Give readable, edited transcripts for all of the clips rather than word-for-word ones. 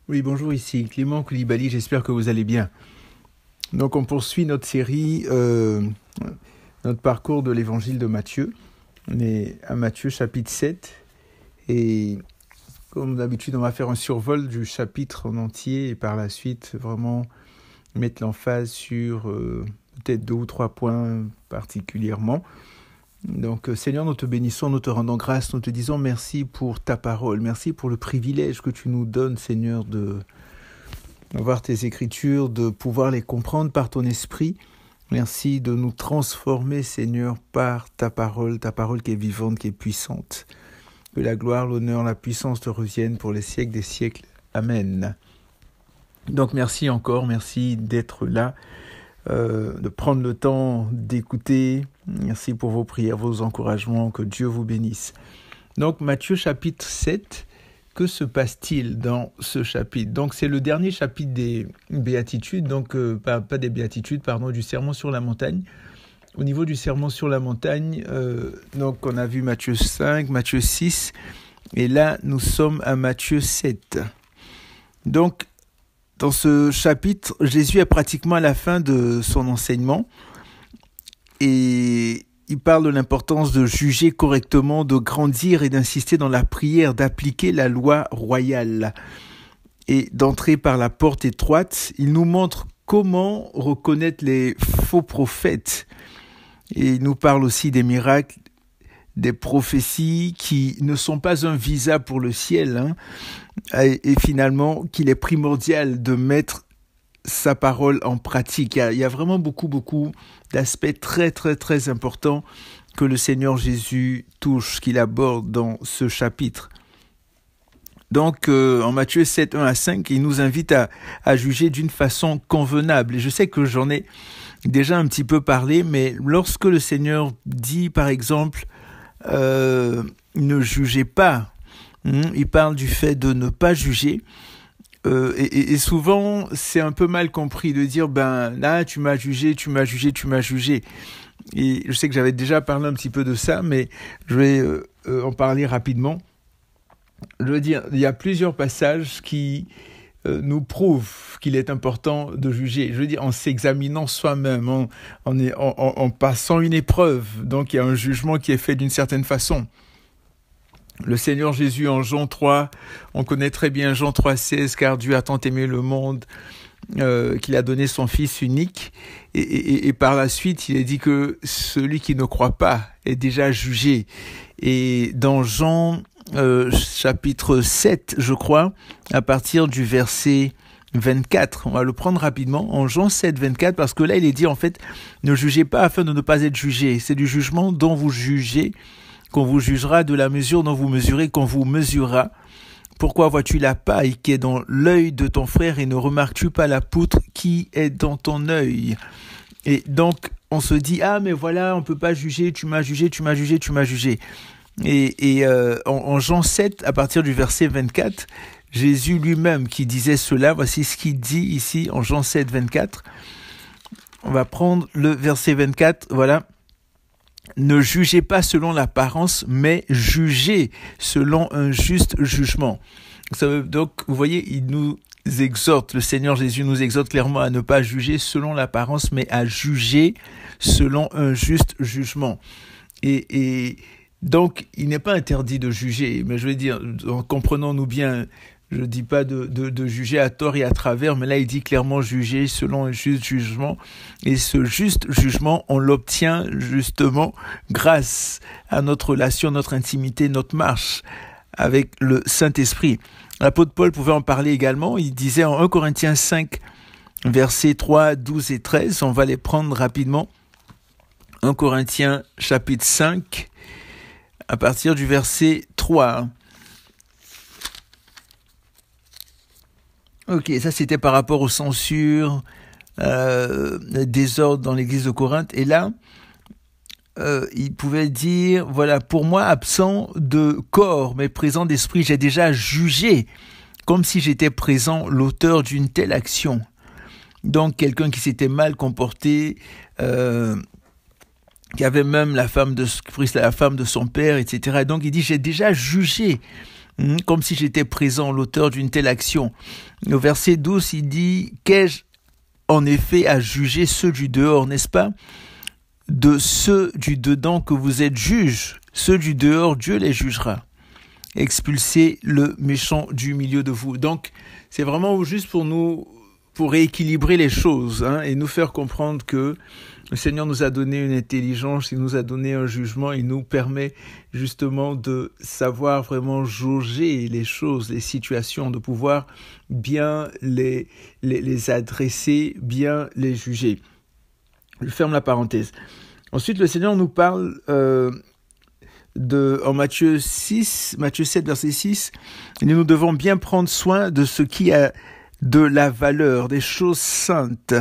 Oui, bonjour, ici Clément Koulibaly, j'espère que vous allez bien. Donc on poursuit notre série, notre parcours de l'évangile de Matthieu. On est à Matthieu chapitre 7 et comme d'habitude on va faire un survol du chapitre en entier et par la suite vraiment mettre l'emphase sur peut-être 2 ou 3 points particulièrement. Donc Seigneur, nous te bénissons, nous te rendons grâce, nous te disons merci pour ta parole, merci pour le privilège que tu nous donnes Seigneur de voir tes écritures, de pouvoir les comprendre par ton esprit. Merci de nous transformer Seigneur par ta parole qui est vivante, qui est puissante. Que la gloire, l'honneur, la puissance te reviennent pour les siècles des siècles. Amen. Donc merci encore, merci d'être là. De prendre le temps d'écouter. Merci pour vos prières, vos encouragements, que Dieu vous bénisse. Donc Matthieu chapitre 7, que se passe-t-il dans ce chapitre? Donc c'est le dernier chapitre des béatitudes, donc pas des béatitudes, pardon, du sermon sur la montagne. Au niveau du sermon sur la montagne, donc on a vu Matthieu 5, Matthieu 6, et là nous sommes à Matthieu 7. Donc dans ce chapitre, Jésus est pratiquement à la fin de son enseignement et il parle de l'importance de juger correctement, de grandir et d'insister dans la prière, d'appliquer la loi royale et d'entrer par la porte étroite. Il nous montre comment reconnaître les faux prophètes et il nous parle aussi des miracles, des prophéties qui ne sont pas un visa pour le ciel, et finalement qu'il est primordial de mettre sa parole en pratique. Il y a vraiment beaucoup d'aspects très importants que le Seigneur Jésus touche, qu'il aborde dans ce chapitre. Donc en Matthieu 7, 1 à 5, il nous invite à juger d'une façon convenable. Et je sais que j'en ai déjà un petit peu parlé, mais lorsque le Seigneur dit par exemple ne jugez pas, il parle du fait de ne pas juger, et souvent c'est un peu mal compris de dire là tu m'as jugé. Et je sais que j'avais déjà parlé un petit peu de ça, mais je vais en parler rapidement. Je veux dire, il y a plusieurs passages qui nous prouvent qu'il est important de juger. Je veux dire, en s'examinant soi-même, en passant une épreuve. Donc il y a un jugement qui est fait d'une certaine façon. Le Seigneur Jésus en Jean 3, on connaît très bien Jean 3,16, car Dieu a tant aimé le monde qu'il a donné son Fils unique. Et par la suite, il est dit que celui qui ne croit pas est déjà jugé. Et dans Jean chapitre 7, je crois, à partir du verset 24, on va le prendre rapidement, en Jean 7, 24, parce que là, il est dit en fait, ne jugez pas afin de ne pas être jugé. C'est du jugement dont vous jugez, qu'on vous jugera, de la mesure dont vous mesurez, qu'on vous mesurera. Pourquoi vois-tu la paille qui est dans l'œil de ton frère et ne remarques-tu pas la poutre qui est dans ton œil? Et donc, on se dit, mais voilà, on peut pas juger, tu m'as jugé. Et en Jean 7, à partir du verset 24, Jésus lui-même qui disait cela, voici ce qu'il dit ici en Jean 7, 24. On va prendre le verset 24, voilà. Ne jugez pas selon l'apparence, mais jugez selon un juste jugement. Donc, vous voyez, il nous exhorte, le Seigneur Jésus nous exhorte clairement à ne pas juger selon l'apparence, mais à juger selon un juste jugement. Et donc, il n'est pas interdit de juger, mais je veux dire, comprenons-nous bien, je ne dis pas de juger à tort et à travers, mais là il dit clairement juger selon un juste jugement. Et ce juste jugement, on l'obtient justement grâce à notre relation, notre intimité, notre marche avec le Saint-Esprit. L'apôtre Paul pouvait en parler également. Il disait en 1 Corinthiens 5, versets 3, 12 et 13, on va les prendre rapidement. 1 Corinthiens chapitre 5, à partir du verset 3. Ok, ça c'était par rapport aux censures, désordre dans l'église de Corinthe. Et là, il pouvait dire, voilà, pour moi, absent de corps, mais présent d'esprit, j'ai déjà jugé, comme si j'étais présent, l'auteur d'une telle action. Donc, quelqu'un qui s'était mal comporté, qui avait même la femme de son père, etc. Et donc, il dit, j'ai déjà jugé comme si j'étais présent, l'auteur d'une telle action. Au verset 12, il dit « Qu'ai-je en effet à juger ceux du dehors, n'est-ce pas ? De ceux du dedans que vous êtes juges, ceux du dehors, Dieu les jugera. Expulsez le méchant du milieu de vous. » Donc, c'est vraiment juste pour rééquilibrer les choses, et nous faire comprendre que le Seigneur nous a donné une intelligence, il nous a donné un jugement, il nous permet justement de savoir vraiment jauger les choses, les situations, de pouvoir bien les adresser, bien les juger. Je ferme la parenthèse. Ensuite, le Seigneur nous parle en Matthieu 7, verset 6, nous devons bien prendre soin de ce qui a de la valeur, des choses saintes,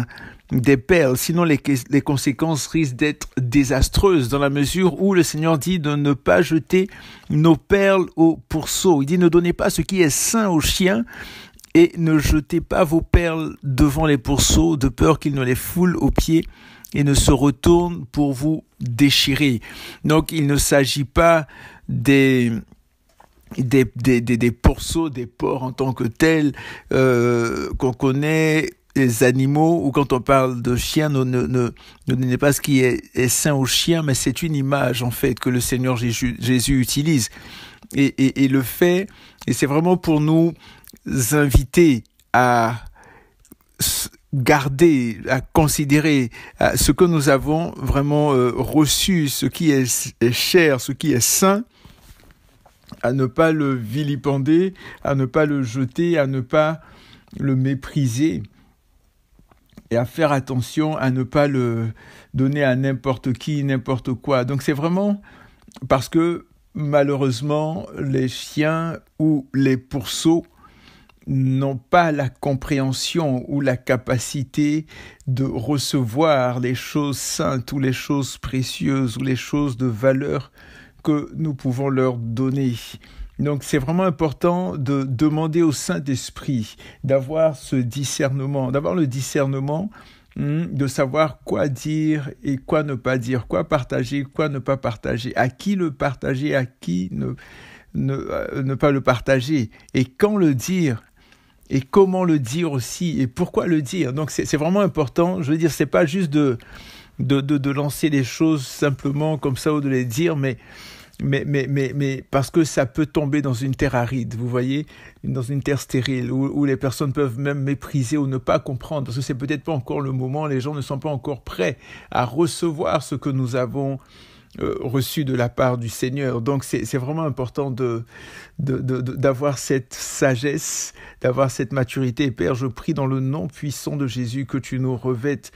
des perles, sinon les conséquences risquent d'être désastreuses dans la mesure où le Seigneur dit de ne pas jeter nos perles au pourceau. Il dit ne donnez pas ce qui est sain aux chiens et ne jetez pas vos perles devant les pourceaux de peur qu'ils ne les foulent aux pieds et ne se retournent pour vous déchirer. Donc il ne s'agit pas des pourceaux, des porcs en tant que tels qu'on connaît, les animaux, ou quand on parle de chiens, ne donnez pas ce qui est sain aux chiens, mais c'est une image en fait que le Seigneur Jésus utilise et le fait, et c'est vraiment pour nous inviter à garder, à considérer ce que nous avons vraiment reçu, ce qui est cher, ce qui est saint, à ne pas le vilipender, à ne pas le jeter, à ne pas le mépriser et à faire attention à ne pas le donner à n'importe qui, n'importe quoi. Donc c'est vraiment parce que malheureusement les chiens ou les pourceaux n'ont pas la compréhension ou la capacité de recevoir les choses saintes ou les choses précieuses ou les choses de valeur que nous pouvons leur donner. Donc c'est vraiment important de demander au Saint-Esprit d'avoir ce discernement, d'avoir le discernement de savoir quoi dire et quoi ne pas dire, quoi partager, quoi ne pas partager, à qui le partager, à qui ne pas le partager, et quand le dire, et comment le dire aussi, et pourquoi le dire. Donc c'est vraiment important, je veux dire, c'est pas juste de lancer les choses simplement comme ça ou de les dire, mais parce que ça peut tomber dans une terre aride, vous voyez, dans une terre stérile, où les personnes peuvent même mépriser ou ne pas comprendre, parce que c'est peut-être pas encore le moment, les gens ne sont pas encore prêts à recevoir ce que nous avons reçu de la part du Seigneur. Donc c'est vraiment important d'avoir cette sagesse, d'avoir cette maturité. Et Père, je prie dans le nom puissant de Jésus que tu nous revêtes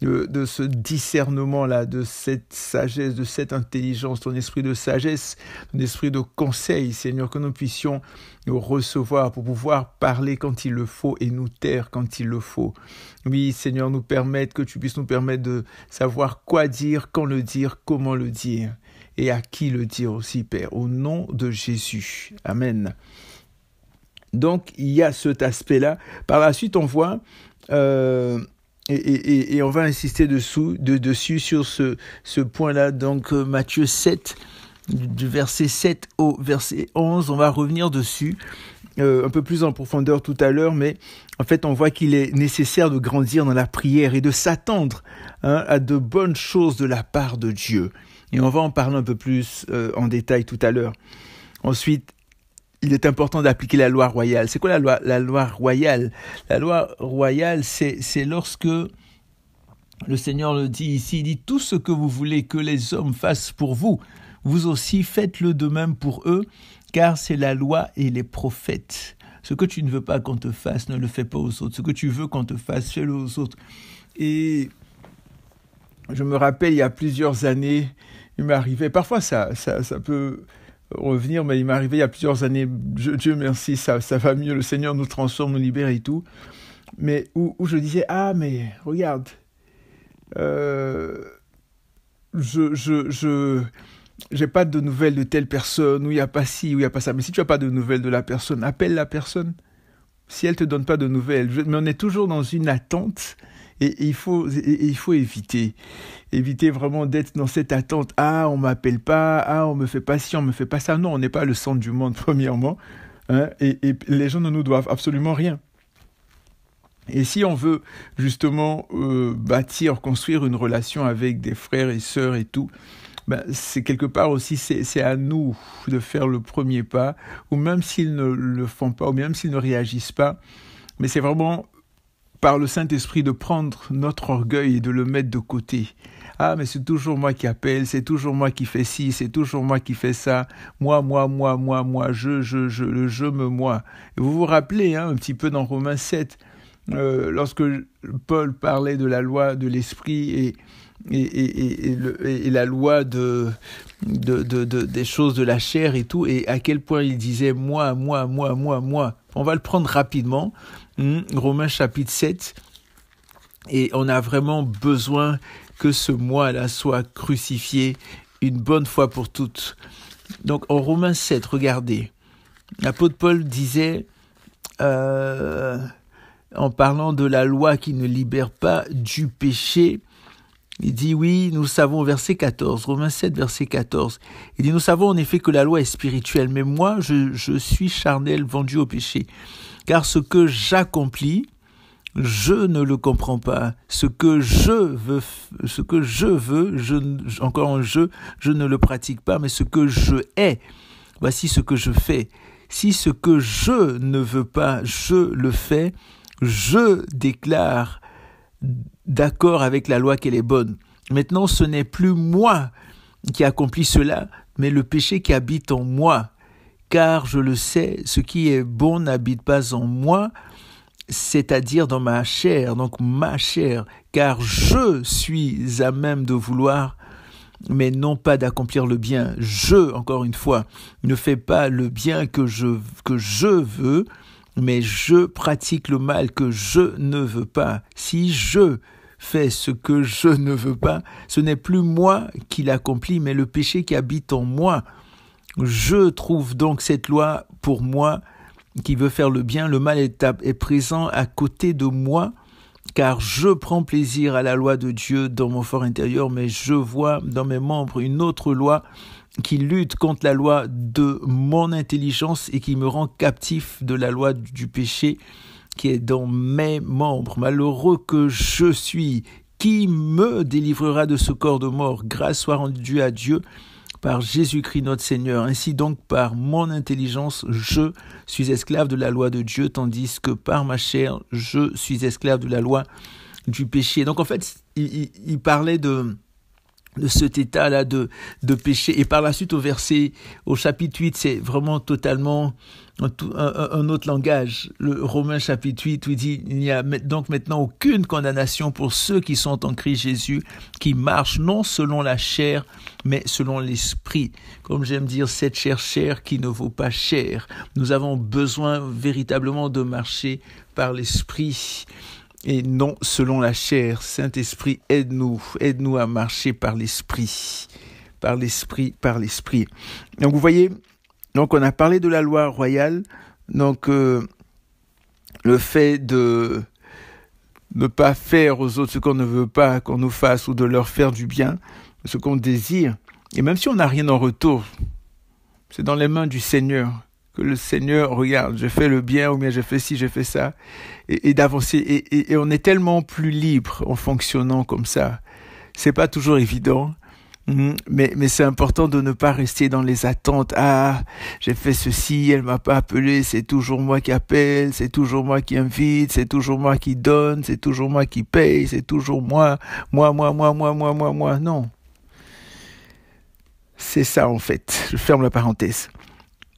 de ce discernement-là, de cette sagesse, de cette intelligence, ton esprit de sagesse, ton esprit de conseil, Seigneur, que nous puissions nous recevoir pour pouvoir parler quand il le faut et nous taire quand il le faut. Oui, Seigneur, que tu puisses nous permettre de savoir quoi dire, quand le dire, comment le dire et à qui le dire aussi, Père, au nom de Jésus. Amen. Donc, il y a cet aspect-là. Par la suite, on voit... Et on va insister dessus sur ce point-là. Donc Matthieu 7, du verset 7 au verset 11, on va revenir dessus un peu plus en profondeur tout à l'heure, mais en fait on voit qu'il est nécessaire de grandir dans la prière et de s'attendre à de bonnes choses de la part de Dieu. Et on va en parler un peu plus en détail tout à l'heure. Ensuite, il est important d'appliquer la loi royale. C'est quoi la loi royale ? La loi royale, c'est lorsque le Seigneur le dit ici, il dit « Tout ce que vous voulez que les hommes fassent pour vous, vous aussi faites-le de même pour eux, car c'est la loi et les prophètes. Ce que tu ne veux pas qu'on te fasse, ne le fais pas aux autres. Ce que tu veux qu'on te fasse, fais-le aux autres. » Et je me rappelle, il y a plusieurs années, il m'est arrivé, parfois ça peut revenir, mais il m'est arrivé il y a plusieurs années, Dieu merci, ça va mieux, le Seigneur nous transforme, nous libère et tout, mais où je disais, ah mais regarde, j'ai pas de nouvelles de telle personne, où il n'y a pas ci, où il n'y a pas ça, mais si tu n'as pas de nouvelles de la personne, appelle la personne, si elle ne te donne pas de nouvelles, mais on est toujours dans une attente, Et il faut éviter vraiment d'être dans cette attente. Ah, on m'appelle pas. Ah, on me fait pas ci, on me fait pas ça. Non, on n'est pas le centre du monde, premièrement. Hein, et les gens ne nous doivent absolument rien. Et si on veut justement construire une relation avec des frères et sœurs et tout, c'est quelque part aussi, c'est à nous de faire le premier pas, ou même s'ils ne le font pas, ou même s'ils ne réagissent pas, mais c'est vraiment par le Saint-Esprit de prendre notre orgueil et de le mettre de côté. Ah, mais c'est toujours moi qui appelle, c'est toujours moi qui fais ci, c'est toujours moi qui fais ça. Moi, moi. Et vous vous rappelez, un petit peu dans Romains 7, lorsque Paul parlait de la loi de l'esprit et la loi des choses de la chair et tout, et à quel point il disait moi. On va le prendre rapidement. Romains chapitre 7. Et on a vraiment besoin que ce moi-là soit crucifié une bonne fois pour toutes. Donc en Romains 7, regardez, l'apôtre Paul disait, en parlant de la loi qui ne libère pas du péché, il dit oui, nous savons, verset 14, Romains 7, verset 14, il dit nous savons en effet que la loi est spirituelle, mais moi je suis charnel, vendu au péché, car ce que j'accomplis, je ne le comprends pas. Ce que je veux, je ne le pratique pas, mais ce que je hais, voici ce que je fais. Si ce que je ne veux pas, je le fais, je déclare d'accord avec la loi qu'elle est bonne. Maintenant, ce n'est plus moi qui accomplis cela, mais le péché qui habite en moi. Car je le sais, ce qui est bon n'habite pas en moi, c'est-à-dire dans ma chair, donc ma chair, car je suis à même de vouloir, mais non pas d'accomplir le bien. Je, encore une fois, ne fais pas le bien que je veux, mais je pratique le mal que je ne veux pas. Si je fais ce que je ne veux pas, ce n'est plus moi qui l'accomplis, mais le péché qui habite en moi. Je trouve donc cette loi pour moi qui veut faire le bien. Le mal est présent à côté de moi, car je prends plaisir à la loi de Dieu dans mon fort intérieur, mais je vois dans mes membres une autre loi qui lutte contre la loi de mon intelligence et qui me rend captif de la loi du péché qui est dans mes membres. Malheureux que je suis, qui me délivrera de ce corps de mort? Grâce soit rendue à Dieu par Jésus-Christ notre Seigneur. Ainsi donc, par mon intelligence, je suis esclave de la loi de Dieu, tandis que par ma chair, je suis esclave de la loi du péché. Donc en fait, il parlait de cet état-là de péché. Et par la suite, au chapitre 8, c'est vraiment totalement un autre langage. Le Romains chapitre 8, où il dit, il n'y a donc maintenant aucune condamnation pour ceux qui sont en Christ Jésus, qui marchent non selon la chair, mais selon l'esprit. Comme j'aime dire, cette chair qui ne vaut pas cher. Nous avons besoin véritablement de marcher par l'esprit et non selon la chair. Saint-Esprit, aide-nous à marcher par l'esprit. Donc vous voyez, donc on a parlé de la loi royale, donc le fait de ne pas faire aux autres ce qu'on ne veut pas qu'on nous fasse, ou de leur faire du bien, ce qu'on désire, et même si on n'a rien en retour, c'est dans les mains du Seigneur. Que le Seigneur regarde, je fais le bien, ou bien je fais ci, je fais ça, et d'avancer. Et on est tellement plus libre en fonctionnant comme ça. C'est pas toujours évident, mais c'est important de ne pas rester dans les attentes. Ah, j'ai fait ceci, elle m'a pas appelé, c'est toujours moi qui appelle, c'est toujours moi qui invite, c'est toujours moi qui donne, c'est toujours moi qui paye, c'est toujours moi. Non. C'est ça en fait. Je ferme la parenthèse.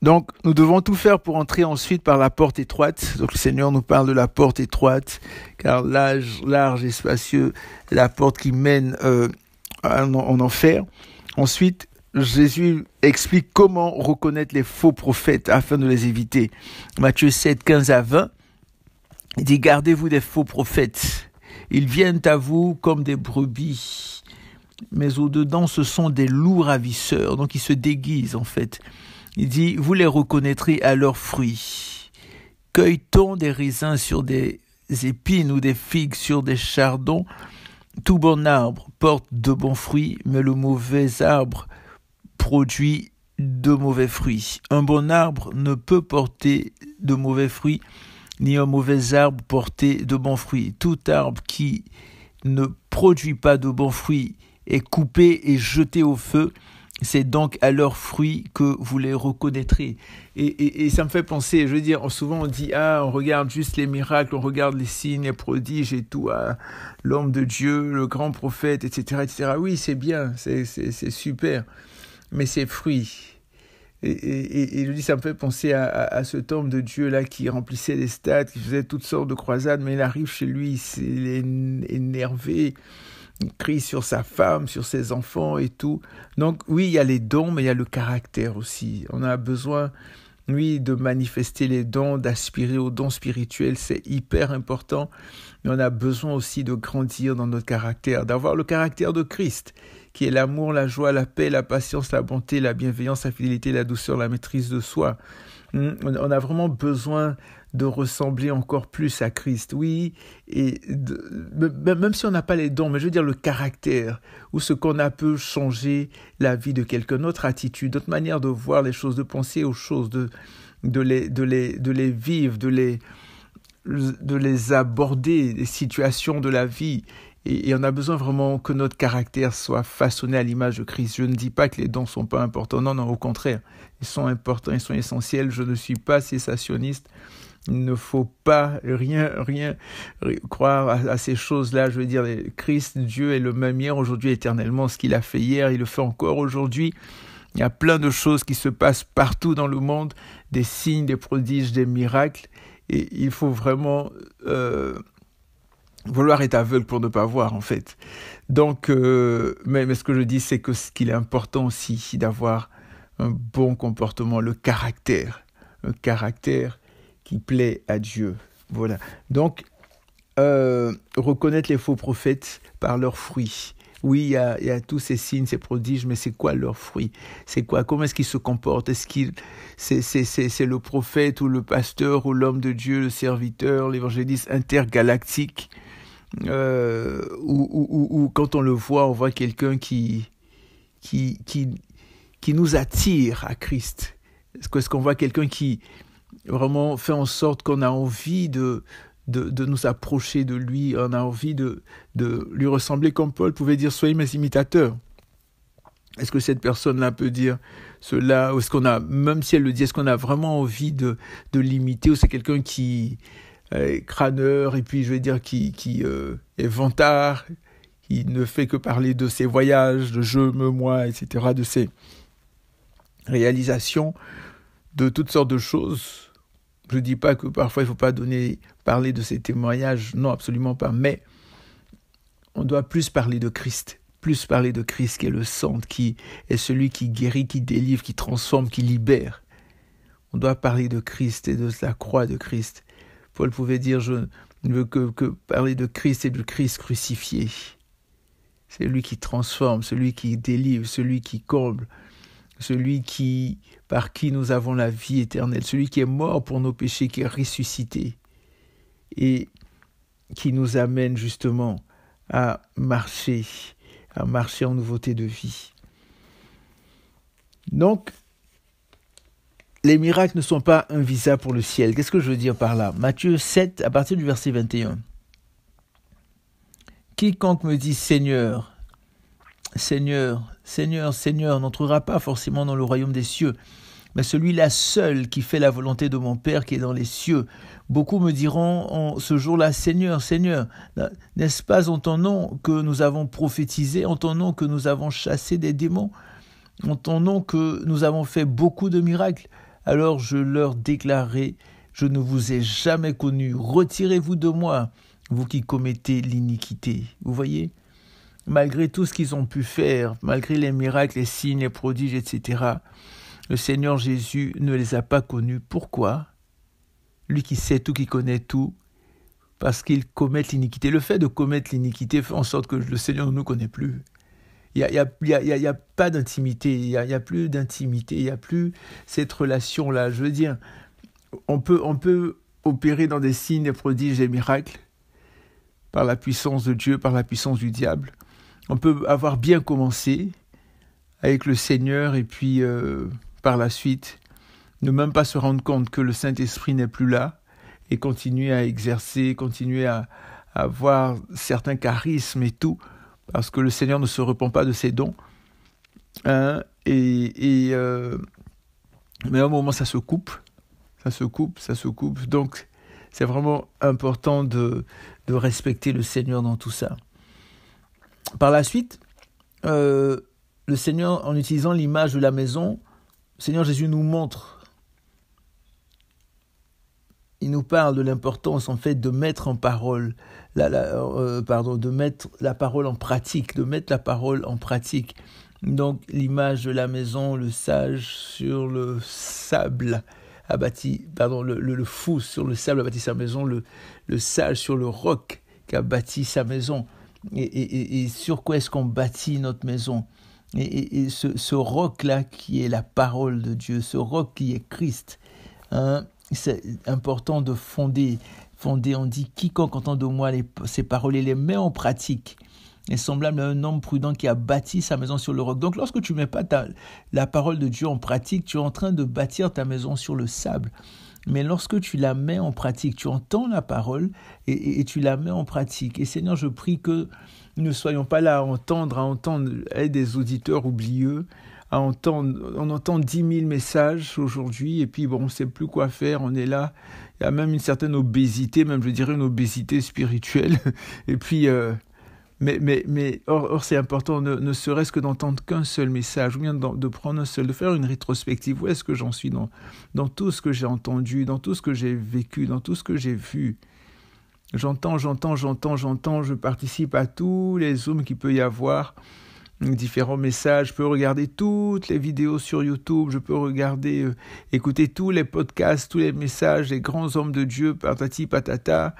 Donc, nous devons tout faire pour entrer ensuite par la porte étroite. Donc, le Seigneur nous parle de la porte étroite, car large et spacieux, la porte qui mène en enfer. Ensuite, Jésus explique comment reconnaître les faux prophètes afin de les éviter. Matthieu 7, 15 à 20, il dit « Gardez-vous des faux prophètes. Ils viennent à vous comme des brebis, mais au-dedans, ce sont des loups ravisseurs. » Donc, ils se déguisent en fait. Il dit, vous les reconnaîtrez à leurs fruits. Cueille-t-on des raisins sur des épines ou des figues sur des chardons. Tout bon arbre porte de bons fruits, mais le mauvais arbre produit de mauvais fruits. Un bon arbre ne peut porter de mauvais fruits, ni un mauvais arbre porter de bons fruits. Tout arbre qui ne produit pas de bons fruits est coupé et jeté au feu. C'est donc à leurs fruits que vous les reconnaîtrez. Et ça me fait penser, je veux dire, souvent on dit, on regarde juste les miracles, on regarde les signes, les prodiges et tout, l'homme de Dieu, le grand prophète, etc., etc. Oui, c'est bien, c'est super, mais c'est fruits. Et je dis, ça me fait penser à cet homme de Dieu-là qui remplissait les stades, qui faisait toutes sortes de croisades, mais il arrive chez lui, il est énervé, il crie sur sa femme, sur ses enfants et tout. Donc oui, il y a les dons, mais il y a le caractère aussi. On a besoin, oui, de manifester les dons, d'aspirer aux dons spirituels, c'est hyper important. Mais on a besoin aussi de grandir dans notre caractère, d'avoir le caractère de Christ, qui est l'amour, la joie, la paix, la patience, la bonté, la bienveillance, la fidélité, la douceur, la maîtrise de soi. On a vraiment besoin de ressembler encore plus à Christ, oui, et même si on n'a pas les dons, mais je veux dire le caractère, ou ce qu'on a peut changer la vie de quelqu'un, notre attitude, notre manière de voir les choses, de penser aux choses, de les vivre, de les aborder, les situations de la vie. Et on a besoin vraiment que notre caractère soit façonné à l'image de Christ. Je ne dis pas que les dons ne sont pas importants. Non, au contraire. Ils sont importants, ils sont essentiels. Je ne suis pas cessationniste. Il ne faut pas rien croire à ces choses-là. Je veux dire, Christ, Dieu est le même hier, aujourd'hui, éternellement. Ce qu'il a fait hier, il le fait encore aujourd'hui. Il y a plein de choses qui se passent partout dans le monde, des signes, des prodiges, des miracles. Et il faut vraiment vouloir être aveugle pour ne pas voir, en fait. Donc, mais ce que je dis, c'est que ce qu'il est important aussi, d'avoir un bon comportement, un caractère qui plaît à Dieu. Voilà. Donc, reconnaître les faux prophètes par leurs fruits. Oui, il y a tous ces signes, ces prodiges, mais c'est quoi leurs fruits? C'est quoi? Comment est-ce qu'ils se comportent? Est-ce qu'il c'est le prophète ou le pasteur ou l'homme de Dieu, le serviteur, l'évangéliste intergalactique? Ou quand on le voit, on voit quelqu'un qui nous attire à Christ. Est-ce qu'on voit quelqu'un qui vraiment fait en sorte qu'on a envie de nous approcher de lui, on a envie de lui ressembler, comme Paul pouvait dire, soyez mes imitateurs. Est-ce que cette personne-là peut dire cela, ou est-ce qu'on a, même si elle le dit, est-ce qu'on a vraiment envie de l'imiter, ou c'est quelqu'un qui est crâneur, et puis je vais dire qui est vantard, qui ne fait que parler de ses voyages, de je, me, moi, etc., de ses réalisations, de toutes sortes de choses. Je ne dis pas que parfois il ne faut pas parler de ses témoignages, non, absolument pas, mais on doit plus parler de Christ qui est le centre, qui est celui qui guérit, qui délivre, qui transforme, qui libère. On doit parler de Christ et de la croix de Christ. Paul pouvait dire, je ne veux que parler de Christ et du Christ crucifié. C'est lui qui transforme, celui qui délivre, celui qui comble, celui par qui nous avons la vie éternelle, celui qui est mort pour nos péchés, qui est ressuscité et qui nous amène justement à marcher en nouveauté de vie. Donc, les miracles ne sont pas un visa pour le ciel. Qu'est-ce que je veux dire par là? Matthieu 7, à partir du verset 21. Quiconque me dit Seigneur, Seigneur, Seigneur, Seigneur, n'entrera pas forcément dans le royaume des cieux, mais celui-là seul qui fait la volonté de mon Père qui est dans les cieux. Beaucoup me diront ce jour-là, Seigneur, Seigneur, n'est-ce pas en ton nom que nous avons prophétisé, en ton nom que nous avons chassé des démons, en ton nom que nous avons fait beaucoup de miracles? Alors je leur déclarerai, je ne vous ai jamais connu, retirez-vous de moi, vous qui commettez l'iniquité. Vous voyez ? Malgré tout ce qu'ils ont pu faire, malgré les miracles, les signes, les prodiges, etc., le Seigneur Jésus ne les a pas connus. Pourquoi? Lui qui sait tout, qui connaît tout, parce qu'ils commettent l'iniquité. Le fait de commettre l'iniquité fait en sorte que le Seigneur ne nous connaît plus. Il y a pas d'intimité, il y a plus d'intimité, il y a plus cette relation-là. Je veux dire, on peut opérer dans des signes, des prodiges, des miracles, par la puissance de Dieu, par la puissance du diable. On peut avoir bien commencé avec le Seigneur et puis par la suite, ne même pas se rendre compte que le Saint-Esprit n'est plus là et continuer à exercer, continuer à avoir certains charismes et tout, parce que le Seigneur ne se repent pas de ses dons. Mais à un moment, ça se coupe. Donc, c'est vraiment important de respecter le Seigneur dans tout ça. Par la suite, le Seigneur, en utilisant l'image de la maison, le Seigneur Jésus nous montre, il nous parle de l'importance en fait de mettre en parole, de mettre la parole en pratique, Donc l'image de la maison, le sage sur le sable a bâti, le fou sur le sable a bâti sa maison, le sage sur le roc qui a bâti sa maison. Et sur quoi est-ce qu'on bâtit notre maison ? Et ce roc-là qui est la parole de Dieu, ce roc qui est Christ, c'est important de fonder. On dit, quiconque entend de moi ces paroles et les met en pratique est semblable à un homme prudent qui a bâti sa maison sur le roc. Donc lorsque tu ne mets pas la parole de Dieu en pratique, tu es en train de bâtir ta maison sur le sable. Mais lorsque tu la mets en pratique, tu entends la parole et tu la mets en pratique. Et Seigneur, je prie que nous ne soyons pas là à entendre être des auditeurs oublieux, on entend 10 000 messages aujourd'hui et puis on ne sait plus quoi faire, on est là. Il y a même une certaine obésité, même je dirais une obésité spirituelle. Et puis, or c'est important, ne serait-ce que d'entendre qu'un seul message, ou bien de prendre un seul, de faire une rétrospective. Où est-ce que j'en suis dans tout ce que j'ai entendu, dans tout ce que j'ai vécu, dans tout ce que j'ai vu. J'entends, je participe à tous les Zooms qu'il peut y avoir, différents messages, je peux regarder toutes les vidéos sur YouTube, je peux écouter tous les podcasts, tous les messages des grands hommes de Dieu, patati patata,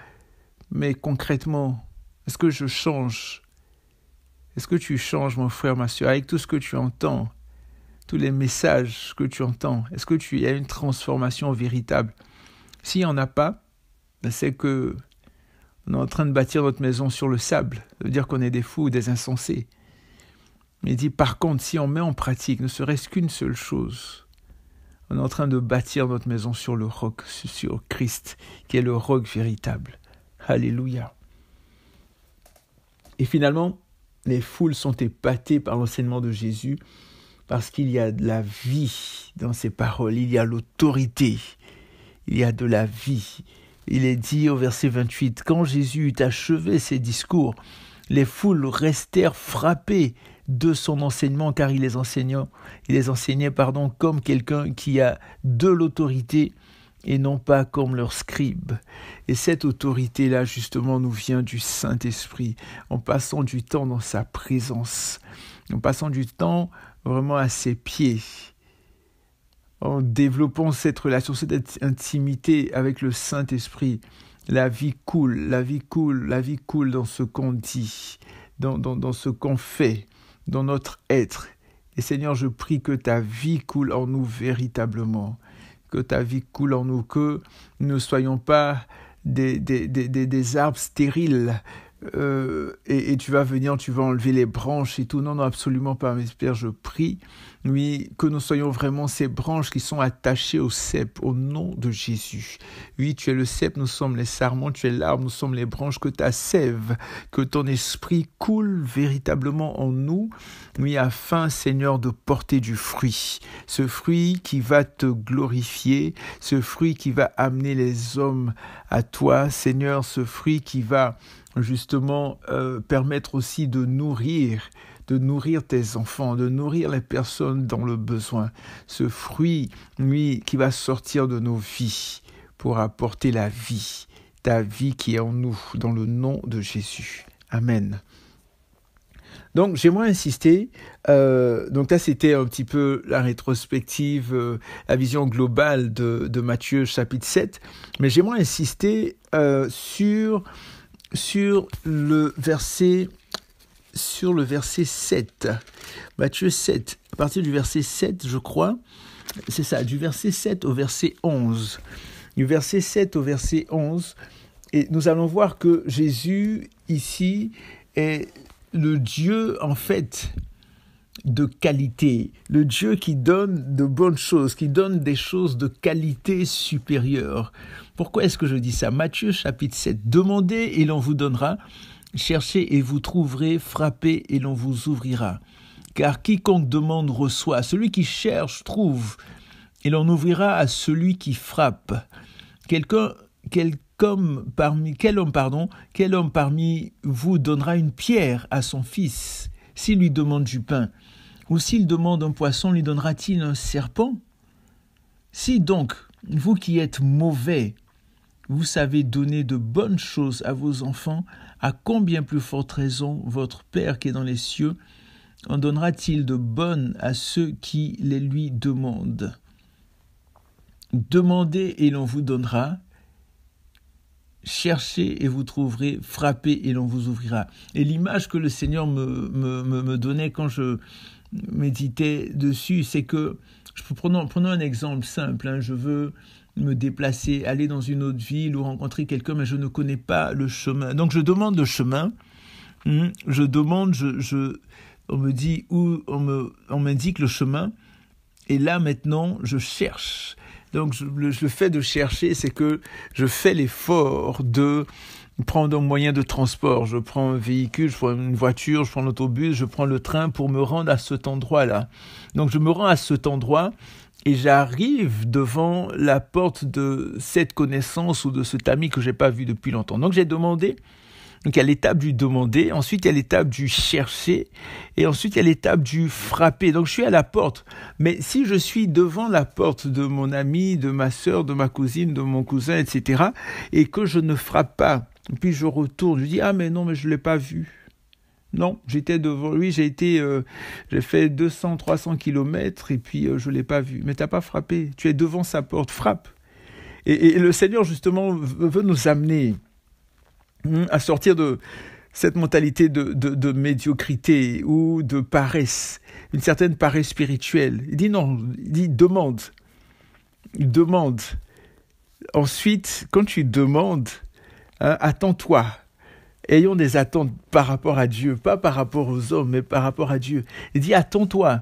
mais concrètement, est-ce que je change ? Est-ce que tu changes, mon frère, ma soeur, avec tout ce que tu entends, tous les messages que tu entends, est-ce que il y a une transformation véritable ? S'il n'y en a pas, c'est que on est en train de bâtir notre maison sur le sable, ça veut dire qu'on est des fous, des insensés. Mais il dit, par contre, si on met en pratique, ne serait-ce qu'une seule chose, on est en train de bâtir notre maison sur le roc, sur Christ, qui est le roc véritable. Alléluia. Et finalement, les foules sont épatées par l'enseignement de Jésus, parce qu'il y a de la vie dans ses paroles, il y a l'autorité, il y a de la vie. Il est dit au verset 28, quand Jésus eut achevé ses discours, les foules restèrent frappées de son enseignement, car il les enseignait comme quelqu'un qui a de l'autorité et non pas comme leur scribe. Et cette autorité-là, justement, nous vient du Saint-Esprit, en passant du temps dans sa présence, en passant du temps vraiment à ses pieds, en développant cette relation, cette intimité avec le Saint-Esprit. La vie coule dans ce qu'on dit, dans ce qu'on fait, dans notre être. Et Seigneur, je prie que ta vie coule en nous véritablement, que ta vie coule en nous, que nous ne soyons pas des arbres stériles, et tu vas venir, tu vas enlever les branches et tout. Non, absolument pas, mes Père, je prie, oui, que nous soyons vraiment ces branches qui sont attachées au cep, au nom de Jésus. Oui, tu es le cep, nous sommes les sarments, tu es l'arbre, nous sommes les branches, que ta sève, que ton esprit coule véritablement en nous, oui, afin, Seigneur, de porter du fruit. Ce fruit qui va te glorifier, ce fruit qui va amener les hommes à toi, Seigneur, ce fruit qui va justement permettre aussi de nourrir tes enfants, de nourrir les personnes dans le besoin. Ce fruit, lui, qui va sortir de nos vies pour apporter la vie, ta vie qui est en nous, dans le nom de Jésus. Amen. Donc, j'aimerais insister, donc là, c'était un petit peu la rétrospective, la vision globale de Matthieu chapitre 7, mais j'aimerais insister sur le verset 7, Matthieu 7, à partir du verset 7, je crois, c'est ça, du verset 7 au verset 11. du verset 7 au verset 11. Et nous allons voir que Jésus, ici, est le Dieu, en fait, de qualité, le Dieu qui donne de bonnes choses, qui donne des choses de qualité supérieure. Pourquoi est-ce que je dis ça? Matthieu chapitre 7, demandez et l'on vous donnera, cherchez et vous trouverez, frappez et l'on vous ouvrira. Car quiconque demande reçoit, celui qui cherche trouve, et l'on ouvrira à celui qui frappe. Quel homme parmi vous donnera une pierre à son fils, s'il lui demande du pain? Ou s'il demande un poisson, lui donnera-t-il un serpent? Si donc, vous qui êtes mauvais, vous savez donner de bonnes choses à vos enfants, à combien plus forte raison votre Père qui est dans les cieux en donnera-t-il de bonnes à ceux qui les lui demandent? Demandez et l'on vous donnera, cherchez et vous trouverez, frappez et l'on vous ouvrira. Et l'image que le Seigneur me donnait quand je méditais dessus, c'est que, prenons un exemple simple, je veux me déplacer, aller dans une autre ville ou rencontrer quelqu'un, mais je ne connais pas le chemin. Donc je demande le chemin, on me dit où, on m'indique le chemin, et là maintenant je cherche. Donc le fait de chercher, c'est que je fais l'effort de prendre un moyen de transport. Je prends un véhicule, je prends une voiture, je prends l'autobus, je prends le train pour me rendre à cet endroit-là. Donc je me rends à cet endroit et j'arrive devant la porte de cette connaissance ou de cet ami que je n'ai pas vu depuis longtemps. Donc j'ai demandé. Donc il y a l'étape du demander, ensuite il y a l'étape du chercher, et ensuite il y a l'étape du frapper. Donc je suis à la porte, mais si je suis devant la porte de mon ami, de ma sœur, de ma cousine, de mon cousin, etc., et que je ne frappe pas, puis je retourne, je dis « Ah mais non, mais je ne l'ai pas vu ». Non, j'étais devant lui, j'ai fait 200, 300 kilomètres, et puis je ne l'ai pas vu. Mais tu n'as pas frappé, tu es devant sa porte, frappe. Et le Seigneur justement veut nous amener à sortir de cette mentalité de médiocrité ou de paresse, une certaine paresse spirituelle. Il dit non, il dit demande. Ensuite, quand tu demandes, attends-toi. Ayons des attentes par rapport à Dieu, pas par rapport aux hommes, mais par rapport à Dieu. Il dit attends-toi,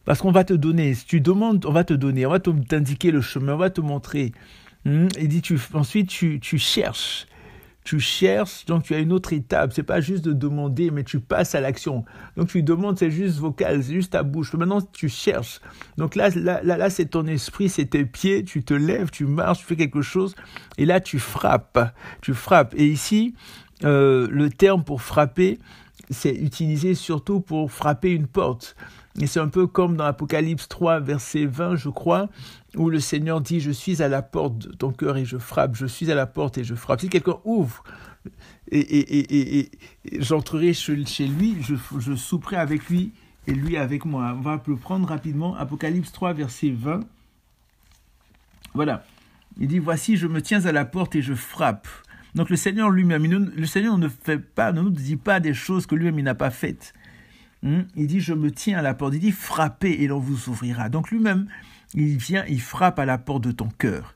parce qu'on va te donner. Si tu demandes, on va te donner, on va t'indiquer le chemin, on va te montrer. Il dit ensuite tu cherches. Tu cherches, donc tu as une autre étape. C'est pas juste de demander, mais tu passes à l'action. Donc tu demandes, c'est juste vocal, c'est juste ta bouche. Maintenant, tu cherches. Donc là, c'est ton esprit, c'est tes pieds. Tu te lèves, tu marches, tu fais quelque chose. Et là, tu frappes. Et ici, le terme pour frapper, c'est utilisé surtout pour frapper une porte. Et c'est un peu comme dans Apocalypse 3, verset 20, je crois, où le Seigneur dit « Je suis à la porte de ton cœur et je frappe. Je suis à la porte et je frappe. » Si quelqu'un ouvre et j'entrerai chez lui, je souperai avec lui et lui avec moi. On va le prendre rapidement. Apocalypse 3, verset 20. Voilà. Il dit « Voici, je me tiens à la porte et je frappe. » Donc le Seigneur lui-même, le Seigneur ne nous dit pas des choses que lui-même il n'a pas faites. Il dit, je me tiens à la porte. Il dit, frappez et l'on vous ouvrira. Donc lui-même, il vient, il frappe à la porte de ton cœur.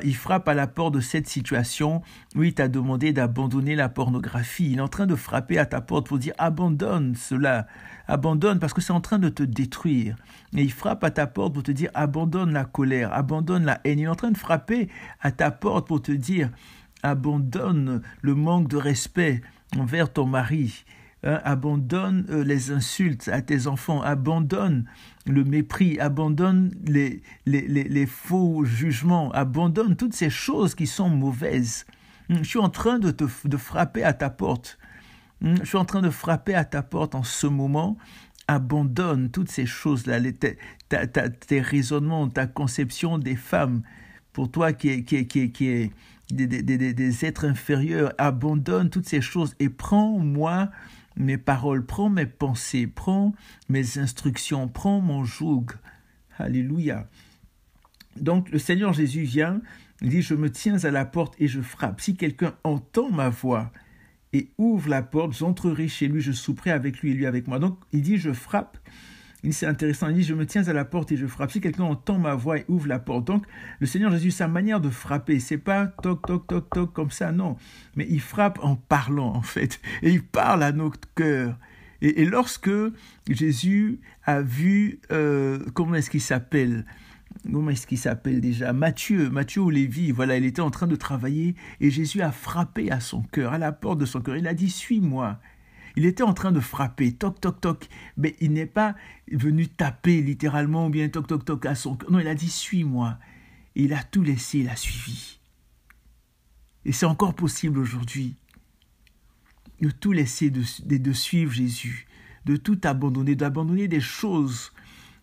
Il frappe à la porte de cette situation où il t'a demandé d'abandonner la pornographie. Il est en train de frapper à ta porte pour dire, abandonne cela. Abandonne parce que c'est en train de te détruire. Et il frappe à ta porte pour te dire, abandonne la colère, abandonne la haine. Il est en train de frapper à ta porte pour te dire, abandonne le manque de respect envers ton mari. Abandonne les insultes à tes enfants, abandonne le mépris, abandonne les faux jugements, abandonne toutes ces choses qui sont mauvaises. Je suis en train de frapper à ta porte. Je suis en train de frapper à ta porte en ce moment. Abandonne toutes ces choses-là, tes raisonnements, ta conception des femmes. Pour toi qui est des êtres inférieurs, abandonne toutes ces choses et prends-moi mes paroles, prends mes pensées, prends mes instructions, prends mon joug. Alléluia. Donc le Seigneur Jésus vient, il dit, je me tiens à la porte et je frappe. Si quelqu'un entend ma voix et ouvre la porte, j'entrerai chez lui, je souperai avec lui et lui avec moi. Donc il dit, je frappe. C'est intéressant, il dit, je me tiens à la porte et je frappe. Si quelqu'un entend ma voix et ouvre la porte. Donc, le Seigneur Jésus, sa manière de frapper, c'est pas toc, toc, toc, toc, comme ça, non. Mais il frappe en parlant, en fait. Et il parle à notre cœur. Et lorsque Jésus a vu, comment est-ce qu'il s'appelle déjà? Matthieu ou Lévi, voilà, il était en train de travailler et Jésus a frappé à son cœur, à la porte de son cœur. Il a dit, suis-moi. Il était en train de frapper, toc, toc, toc, mais il n'est pas venu taper littéralement ou bien toc, toc, toc à son cœur. Non, il a dit, suis-moi. Et il a tout laissé, il a suivi. Et c'est encore possible aujourd'hui de tout laisser, de suivre Jésus, de tout abandonner, d'abandonner des choses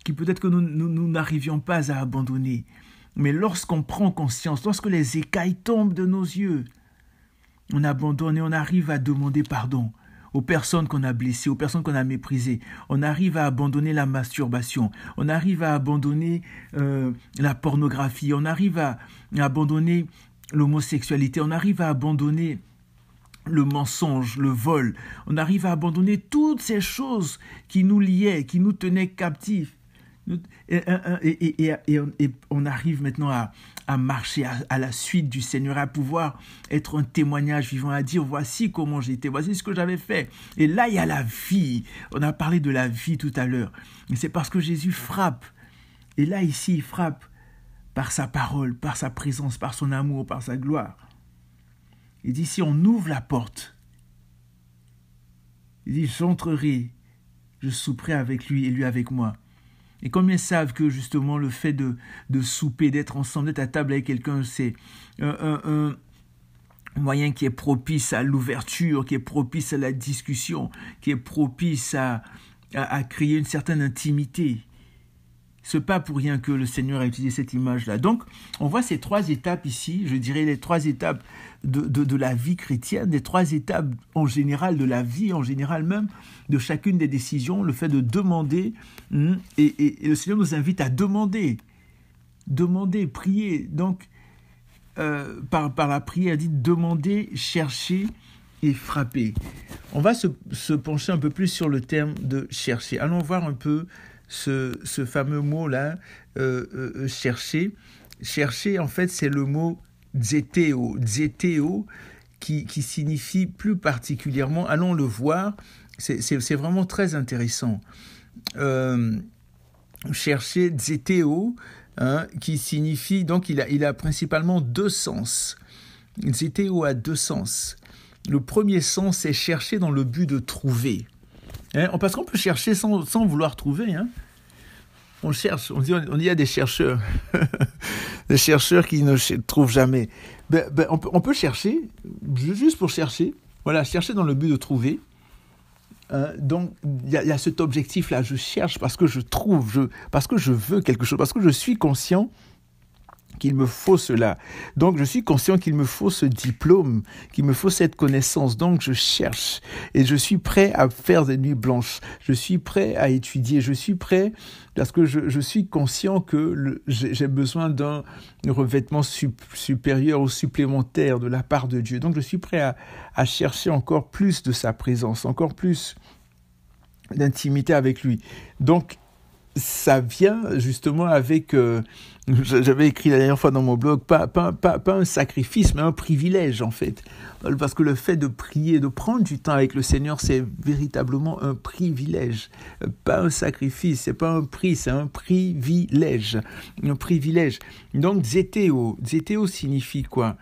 qui peut-être que nous n'arrivions pas à abandonner. Mais lorsqu'on prend conscience, lorsque les écailles tombent de nos yeux, on abandonne et on arrive à demander pardon aux personnes qu'on a blessées, aux personnes qu'on a méprisées. On arrive à abandonner la masturbation, on arrive à abandonner la pornographie, on arrive à abandonner l'homosexualité, on arrive à abandonner le mensonge, le vol. On arrive à abandonner toutes ces choses qui nous liaient, qui nous tenaient captifs. Et on arrive maintenant à marcher à la suite du Seigneur, à pouvoir être un témoignage vivant, à dire voici comment j'étais, voici ce que j'avais fait. Et là, il y a la vie. On a parlé de la vie tout à l'heure. Mais c'est parce que Jésus frappe. Et là, ici, il frappe par sa parole, par sa présence, par son amour, par sa gloire. Il dit, si on ouvre la porte, il dit, j'entrerai, je souperai avec lui et lui avec moi. Et combien savent que justement le fait de souper, d'être ensemble, d'être à table avec quelqu'un, c'est un moyen qui est propice à l'ouverture, qui est propice à la discussion, qui est propice à créer une certaine intimité. Ce n'est pas pour rien que le Seigneur a utilisé cette image-là. Donc, on voit ces trois étapes ici, je dirais les trois étapes de la vie chrétienne, les trois étapes en général de la vie, en général même, de chacune des décisions, le fait de demander, et le Seigneur nous invite à demander, prier. Donc, par la prière, il dit demander, chercher et frapper. On va se pencher un peu plus sur le terme de chercher. Allons voir un peu ce fameux mot-là, chercher. Chercher, en fait, c'est le mot zeteo. Zeteo, qui signifie plus particulièrement, allons le voir, c'est vraiment très intéressant. Chercher, zeteo, qui signifie, donc il a principalement deux sens. Zeteo a deux sens. Le premier sens, c'est chercher dans le but de trouver. Parce qu'on peut chercher sans vouloir trouver. On cherche, on dit il y a des chercheurs, des chercheurs qui ne trouvent jamais. On peut chercher, juste pour chercher, voilà, chercher dans le but de trouver. Donc, il y a cet objectif-là, je cherche parce que je trouve, parce que je veux quelque chose, parce que je suis conscient qu'il me faut cela. Donc, je suis conscient qu'il me faut ce diplôme, qu'il me faut cette connaissance. Donc, je cherche et je suis prêt à faire des nuits blanches. Je suis prêt à étudier. Je suis prêt parce que je suis conscient que j'ai besoin d'un revêtement supérieur ou supplémentaire de la part de Dieu. Donc, je suis prêt à chercher encore plus de sa présence, encore plus d'intimité avec lui. Donc, ça vient justement avec, j'avais écrit la dernière fois dans mon blog, pas un sacrifice, mais un privilège en fait. Parce que le fait de prier, de prendre du temps avec le Seigneur, c'est véritablement un privilège. Pas un sacrifice, c'est pas un prix, c'est un privilège. Un privilège. Donc, zeteo. Zeteo signifie quoi?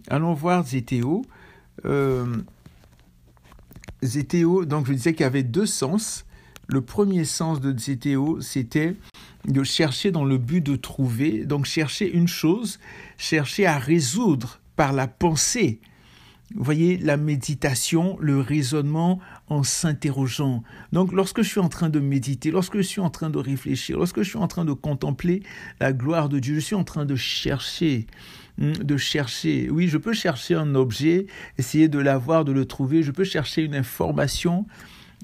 Allons voir zeteo. Zeteo, donc je disais qu'il y avait deux sens. Le premier sens de zeteo, c'était de chercher dans le but de trouver, donc chercher une chose, chercher à résoudre par la pensée. Vous voyez, la méditation, le raisonnement en s'interrogeant. Donc, lorsque je suis en train de méditer, lorsque je suis en train de réfléchir, lorsque je suis en train de contempler la gloire de Dieu, je suis en train de chercher. Oui, je peux chercher un objet, essayer de l'avoir, de le trouver. Je peux chercher une information,